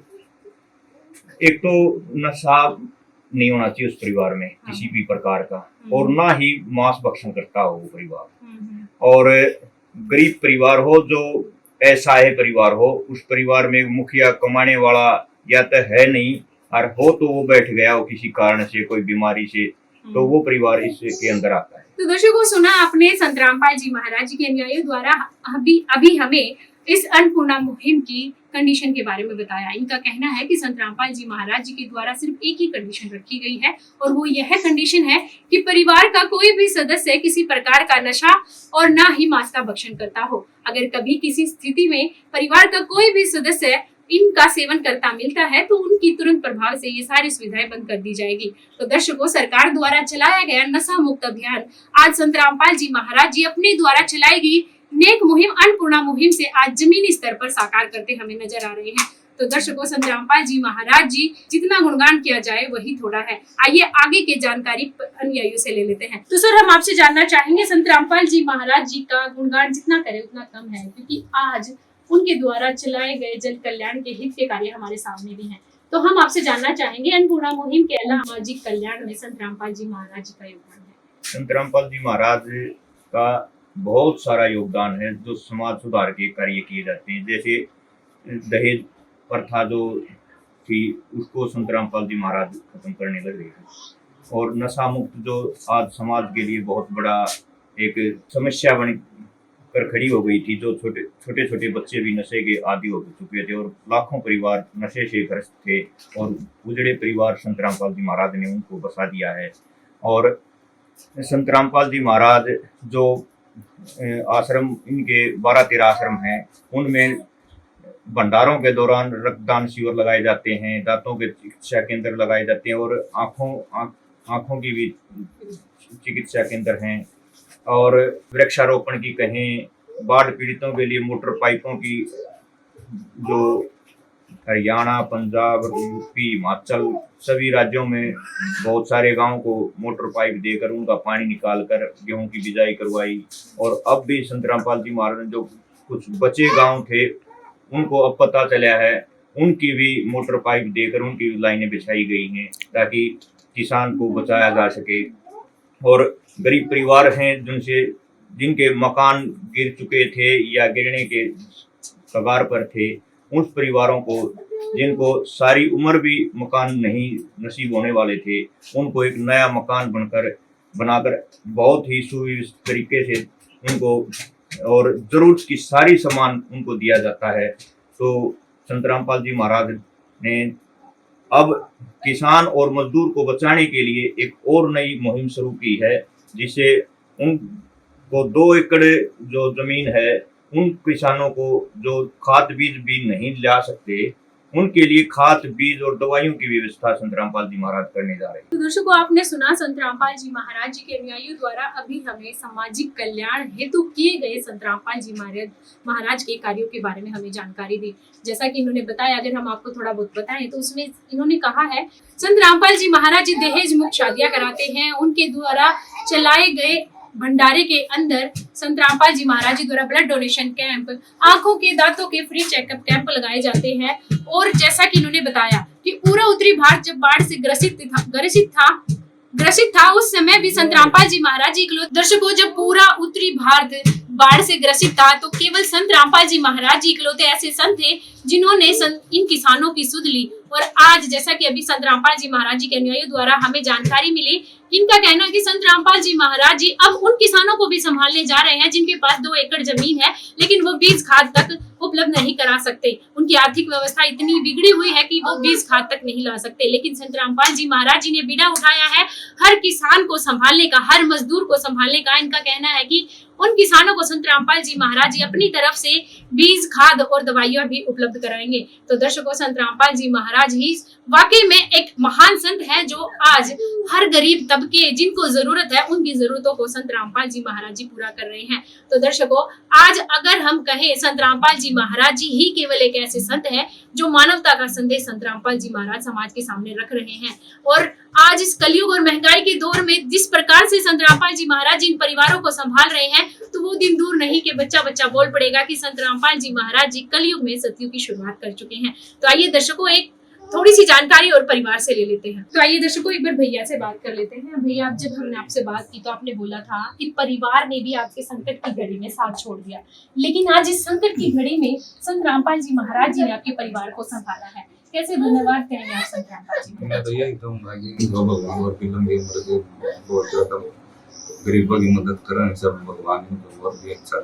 Speaker 7: एक तो नशा नहीं होना चाहिए उस परिवार में किसी भी प्रकार का, और ना ही मांस भक्षण करता हो वो परिवार। और गरीब परिवार हो, जो असहाय परिवार हो, उस परिवार में मुखिया कमाने वाला या तो है नहीं, और हो तो वो बैठ गया हो किसी कारण से, कोई बीमारी से, तो वो परिवार इसके अंदर आता है।
Speaker 3: तो दर्शकों, सुना आपने संत रामपाल जी महाराज जी के अनुयायियों द्वारा अभी हमें इस अन्नपूर्णा मुहिम की कंडीशन के बारे में बताया। इनका कहना है कि संत रामपाल जी महाराज जी के द्वारा सिर्फ एक ही कंडीशन रखी गई है, और वो यह कंडीशन है कि परिवार का कोई भी सदस्य किसी प्रकार का नशा और ना ही मांस का भक्षण करता हो। अगर कभी किसी स्थिति में परिवार का कोई भी सदस्य इनका सेवन करता मिलता है, तो उनकी तुरंत प्रभाव से ये सारी सुविधाएं बंद कर दी जाएगी। तो दर्शकों, सरकार द्वारा चलाया गया नशा मुक्त अभियान आज संत रामपाल जी महाराज जी अपने द्वारा चलाई गई नेक मुहिम अन्नपूर्णा मुहिम से आज जमीनी स्तर पर साकार करते हमें नजर आ रहे हैं। तो दर्शकों, संत रामपाल जी महाराज जी जितना गुणगान किया जाए वही थोड़ा है। आइए आगे की जानकारी अनुयायियों से ले लेते हैं। तो सर, हम आपसे जानना चाहेंगे, संत रामपाल जी महाराज जी का गुणगान जितना करे उतना कम है, क्योंकि आज उनके द्वारा चलाए गए जन कल्याण के हित के कार्य हमारे सामने भी हैं। तो हम आपसे जानना चाहेंगे, अन्नपूर्णा मुहिम के अलावा सामाजिक कल्याण में संत रामपाल जी महाराज जी का योगदान है।
Speaker 7: संत रामपाल जी महाराज का बहुत सारा योगदान है, जो समाज सुधार के कार्य किए जाते हैं। जैसे दहेज प्रथा जो थी, उसको संत रामपाल जी महाराज खत्म करने लगे हैं, और नशा मुक्त जो आज समाज के लिए बहुत बड़ा एक समस्या बन कर खड़ी हो गई थी, जो छोटे छोटे बच्चे भी नशे के आदी हो चुके थे, और लाखों परिवार नशे से ग्रस्त थे, और उजड़े परिवार संत रामपाल जी महाराज ने उनको बसा दिया है। और संत रामपाल जी महाराज जो आश्रम, इनके 12-13 आश्रम हैं, उनमें भंडारों के दौरान रक्तदान शिविर लगाए जाते हैं, दांतों के चिकित्सा केंद्र लगाए जाते हैं, और आँखों की भी चिकित्सा केंद्र हैं। और वृक्षारोपण की कहें, बाढ़ पीड़ितों के लिए मोटर पाइपों की, जो हरियाणा, पंजाब, यूपी, हिमाचल सभी राज्यों में बहुत सारे गांवों को मोटर पाइप देकर उनका पानी निकालकर गेहूं की बिजाई करवाई। और अब भी संत रामपाल जी महाराज ने जो कुछ बचे गांव थे, उनको अब पता चला है, उनकी भी मोटर पाइप देकर उनकी लाइनें बिछाई गई हैं, ताकि किसान को बचाया जा सके। और गरीब परिवार हैं जिनके मकान गिर चुके थे या गिरने के कगार पर थे, उस परिवारों को जिनको सारी उम्र भी मकान नहीं नसीब होने वाले थे, उनको एक नया मकान बनाकर बहुत ही सुव्यवस्थित तरीके से उनको और जरूरत की सारी सामान उनको दिया जाता है। तो संत रामपाल जी महाराज ने अब किसान और मजदूर को बचाने के लिए एक और नई मुहिम शुरू की है, जिससे उनको 2 एकड़ जो जमीन है, उन किसानों को जो खाद बीज भी नहीं ला सकते, उनके लिए खाद बीज और दवाइयों की व्यवस्था संत रामपाल जी महाराज करने जा रहे हैं।
Speaker 3: तो दर्शकों, आपने सुना संत रामपाल जी महाराज जी के अनुयायियों द्वारा अभी हमें सामाजिक कल्याण हेतु किए गए संत रामपाल जी महाराज के कार्यों के बारे में हमें जानकारी दी। जैसा कि इन्होंने बताया, अगर हम आपको थोड़ा बहुत बताएं तो उसमें इन्होंने कहा है, संत रामपाल जी महाराज जी दहेज मुक्त शादियां कराते हैं। उनके द्वारा चलाए गए भंडारे के अंदर संत रामपाल जी महाराज जी द्वारा ब्लड डोनेशन कैंप, आंखों के दांतों के फ्री चेकअप कैंप लगाए जाते हैं। और जैसा कि इन्होंने बताया कि पूरा उत्तरी भारत जब बाढ़ से ग्रसित था उस समय भी संत रामपाल जी महाराज जी इकलौते, दर्शकों जब पूरा उत्तरी भारत बाढ़ से ग्रसित था तो केवल संत रामपाल जी महाराज जी इकलौते ऐसे संत थे जिन्होंने इन किसानों की सुध ली। और आज जैसा कि अभी संत रामपाल जी महाराज जी के अनुयायियों द्वारा हमें जानकारी मिली, इनका कहना है कि संत रामपाल जी महाराज जी अब उन किसानों को भी संभालने जा रहे हैं जिनके पास 2 एकड़ जमीन है, लेकिन वो बीज खाद तक उपलब्ध नहीं करा सकते। उनकी आर्थिक व्यवस्था इतनी बिगड़ी हुई है कि वो बीज खाद तक नहीं ला सकते। लेकिन संत रामपाल जी महाराज जी ने बीड़ा उठाया है हर किसान को संभालने का, हर मजदूर को संभालने का। इनका कहना है कि उन किसानों को संत रामपाल जी महाराज जी अपनी तरफ से बीज खाद और दवाइयां भी उपलब्ध कराएंगे। तो दर्शकों, संत रामपाल जी महाराज ही वाकई में एक महान संत है जो आज हर गरीब तबके जिनको जरूरत है उनकी जरूरतों को संत रामपाल जी महाराज जी पूरा कर रहे हैं। तो दर्शकों, आज अगर हम कहें संत रामपाल जी महाराज जी ही केवल एक ऐसे संत हैं जो मानवता का संदेश संत रामपाल जी महाराज समाज के सामने रख रहे हैं। और आज इस कलयुग और महंगाई के दौर में जिस प्रकार से संत रामपाल जी महाराज जी इन परिवारों को संभाल रहे हैं, तो वो दिन दूर नहीं कि बच्चा बच्चा बोल पड़ेगा कि संत रामपाल जी महाराज जी कलयुग में सतयुग की शुरुआत कर चुके हैं। तो आइए दर्शकों, एक थोड़ी सी जानकारी और परिवार से ले लेते हैं। तो आइए दर्शकों, एक बार भैया से बात कर लेते हैं। भैया, जब हमने आपसे बात की तो आपने बोला था कि परिवार ने भी आपके संकट की घड़ी में साथ छोड़ दिया, लेकिन आज इस संकट की घड़ी में संत रामपाल जी महाराज जी ने आपके परिवार को संभाला है। कैसे धन्यवाद कहेंगे आप संत रामपाल जी?
Speaker 5: मैं तो यही कहूँगा कि भगवान और की लंबी उम्र के बहुत ज्यादा गरीबों की मदद करें, सब भगवान ने और भी अच्छा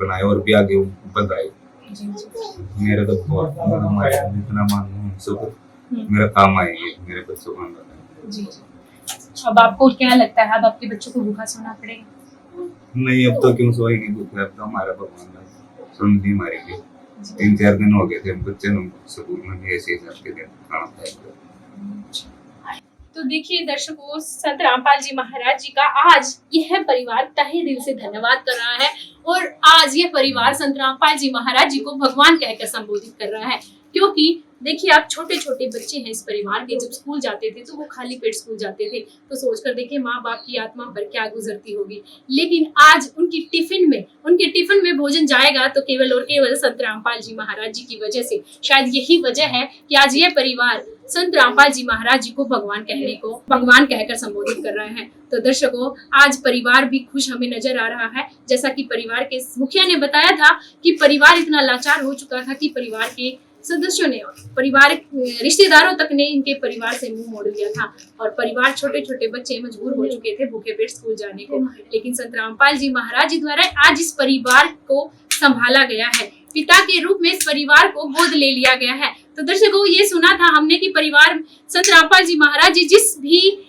Speaker 5: बनाए और भी आगे बढ़ाए। मेरा तो बहुत जितना मानूं सब मेरा काम आएगी, मेरे बच्चों को।
Speaker 3: जी। अब आपको क्या लगता है, अब आपके बच्चों को भूखा सोना पड़ेगा?
Speaker 5: नहीं, अब तो क्यों सोएगी भूखा, अब तो हमारा भगवान सुन दी मारेगी। 3-4 दिन हो गए थे बच्चे स्कूल में ऐसे ही खाना खाए।
Speaker 3: तो देखिए दर्शकों, संत रामपाल जी महाराज जी का आज यह परिवार तहे दिल से धन्यवाद कर रहा है। और आज यह परिवार संत रामपाल जी महाराज जी को भगवान कहकर संबोधित कर रहा है, क्योंकि देखिए आप छोटे छोटे बच्चे हैं इस परिवार के। जब स्कूल जाते थे तो वो खाली पेट स्कूल जाते थे, तो सोचकर देखिए माँ बाप की आत्मा पर क्या गुजरती होगी। लेकिन आज उनके टिफिन में भोजन जाएगा तो केवल और केवल संत रामपाल जी महाराज जी की वजह से। शायद यही वजह है कि आज ये परिवार संत रामपाल जी महाराज जी को भगवान कहकर संबोधित कर रहा है। तो दर्शकों, आज परिवार भी खुश हमें नजर आ रहा है। जैसा कि परिवार के मुखिया ने बताया था कि परिवार इतना लाचार हो चुका था कि परिवार के सदस्यों ने, परिवार रिश्तेदारों तक ने इनके परिवार से मुंह मोड़ लिया था और परिवार छोटे छोटे बच्चे मजबूर हो चुके थे भूखे पेट स्कूल जाने को। लेकिन संत रामपाल जी महाराज जी द्वारा आज इस परिवार को संभाला गया है, पिता के रूप में इस परिवार को गोद ले लिया गया है। तो दर्शकों, ये सुना था हमने कि परिवार संत रामपाल जी महाराज जी जिस भी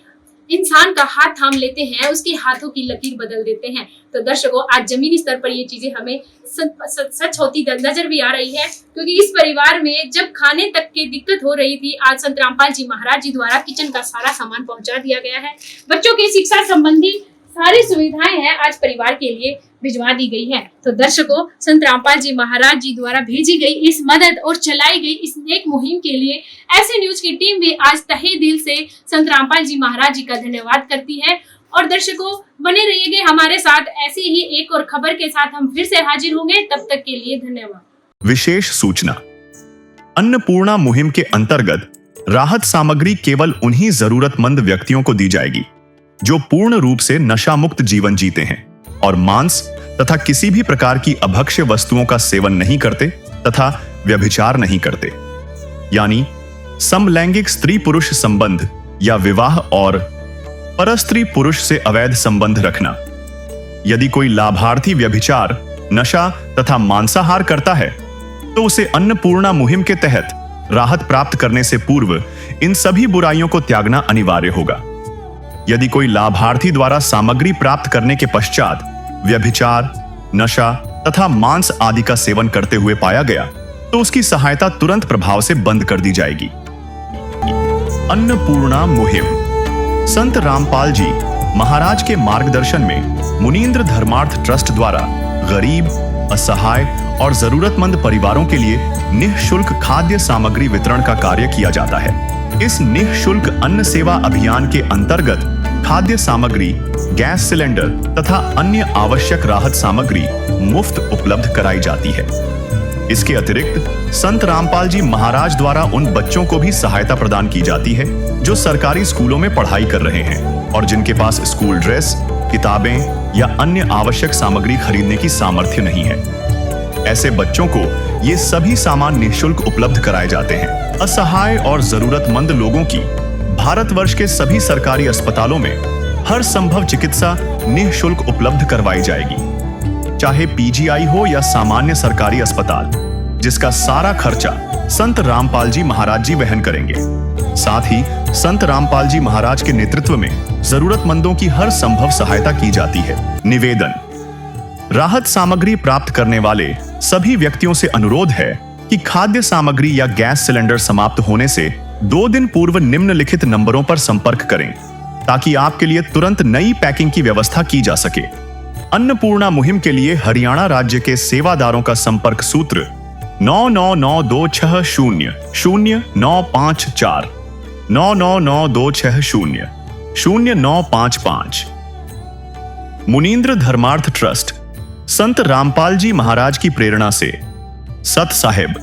Speaker 3: इंसान का हाथ थाम लेते हैं उसके हाथों की लकीर बदल देते हैं। तो दर्शकों, आज जमीनी स्तर पर ये चीजें हमें सच होती नजर भी आ रही है, क्योंकि इस परिवार में जब खाने तक की दिक्कत हो रही थी, आज संत रामपाल जी महाराज जी द्वारा किचन का सारा सामान पहुंचा दिया गया है। बच्चों की शिक्षा संबंधी सारी सुविधाएं हैं आज परिवार के लिए भिजवा दी गई है। तो दर्शकों, संत रामपाल जी महाराज जी द्वारा भेजी गई इस मदद और चलाई गई इस नेक मुहिम के लिए ऐसे न्यूज की टीम भी आज तहे दिल से संत रामपाल जी महाराज जी का धन्यवाद करती है। और दर्शकों, बने रहिएगा हमारे साथ, ऐसे ही एक और खबर के साथ हम फिर से हाजिर होंगे। तब तक के लिए धन्यवाद।
Speaker 2: विशेष सूचना, अन्नपूर्णा मुहिम के अंतर्गत राहत सामग्री केवल उन्हीं जरूरतमंद व्यक्तियों को दी जाएगी जो पूर्ण रूप से नशा मुक्त जीवन जीते हैं और मांस तथा किसी भी प्रकार की अभक्ष्य वस्तुओं का सेवन नहीं करते तथा व्यभिचार नहीं करते, यानी समलैंगिक स्त्री पुरुष संबंध या विवाह और परस्त्री पुरुष से अवैध संबंध रखना। यदि कोई लाभार्थी व्यभिचार, नशा तथा मांसाहार करता है तो उसे अन्नपूर्णा मुहिम के तहत राहत प्राप्त करने से पूर्व इन सभी बुराइयों को त्यागना अनिवार्य होगा। यदि कोई लाभार्थी द्वारा सामग्री प्राप्त करने के पश्चात व्यभिचार, नशा तथा मांस आदि का सेवन करते हुए पाया गया तो उसकी सहायता तुरंत प्रभाव से बंद कर दी जाएगी। अन्नपूर्णा मुहिम। संत रामपाल जी महाराज के मार्गदर्शन में मुनींद्र धर्मार्थ ट्रस्ट द्वारा गरीब, असहाय और जरूरतमंद परिवारों के लिए निःशुल्क खाद्य सामग्री वितरण का कार्य किया जाता है। इस निःशुल्क अन्न सेवा अभियान के अंतर्गत खाद्य सामग्री, गैस सिलेंडर तथा अन्य आवश्यक राहत सामग्री मुफ्त उपलब्ध कराई जाती है। इसके अतिरिक्त संत रामपाल जी महाराज द्वारा उन बच्चों को भी सहायता प्रदान की जाती है जो सरकारी स्कूलों में पढ़ाई कर रहे हैं और जिनके पास स्कूल ड्रेस, किताबें या अन्य आवश्यक सामग्री खरीदने की सामर्थ्य नहीं है। ऐसे बच्चों को ये सभी सामान निःशुल्क उपलब्ध कराए जाते हैं। असहाय और जरूरतमंद लोगों की भारतवर्ष के सभी सरकारी अस्पतालों में हर संभव चिकित्सा निःशुल्क उपलब्ध करवाई जाएगी, चाहे पीजीआई हो या सामान्य सरकारी अस्पताल, जिसका सारा खर्चा संत रामपाल जी महाराज जी वहन करेंगे। साथ ही संत रामपाल जी महाराज के नेतृत्व में जरूरतमंदों की हर संभव सहायता की जाती है। निवेदन। राहत सामग्री प्राप्त करने वाले सभी व्यक्तियों से अनुरोध है कि खाद्य सामग्री या गैस सिलेंडर समाप्त होने से 2 दिन पूर्व निम्नलिखित नंबरों पर संपर्क करें ताकि आपके लिए तुरंत नई पैकिंग की व्यवस्था की जा सके। अन्नपूर्णा मुहिम के लिए हरियाणा राज्य के सेवादारों का संपर्क सूत्र 9992600954 9992600955। मुनींद्र धर्मार्थ ट्रस्ट संत रामपाल जी महाराज की प्रेरणा से सत साहिब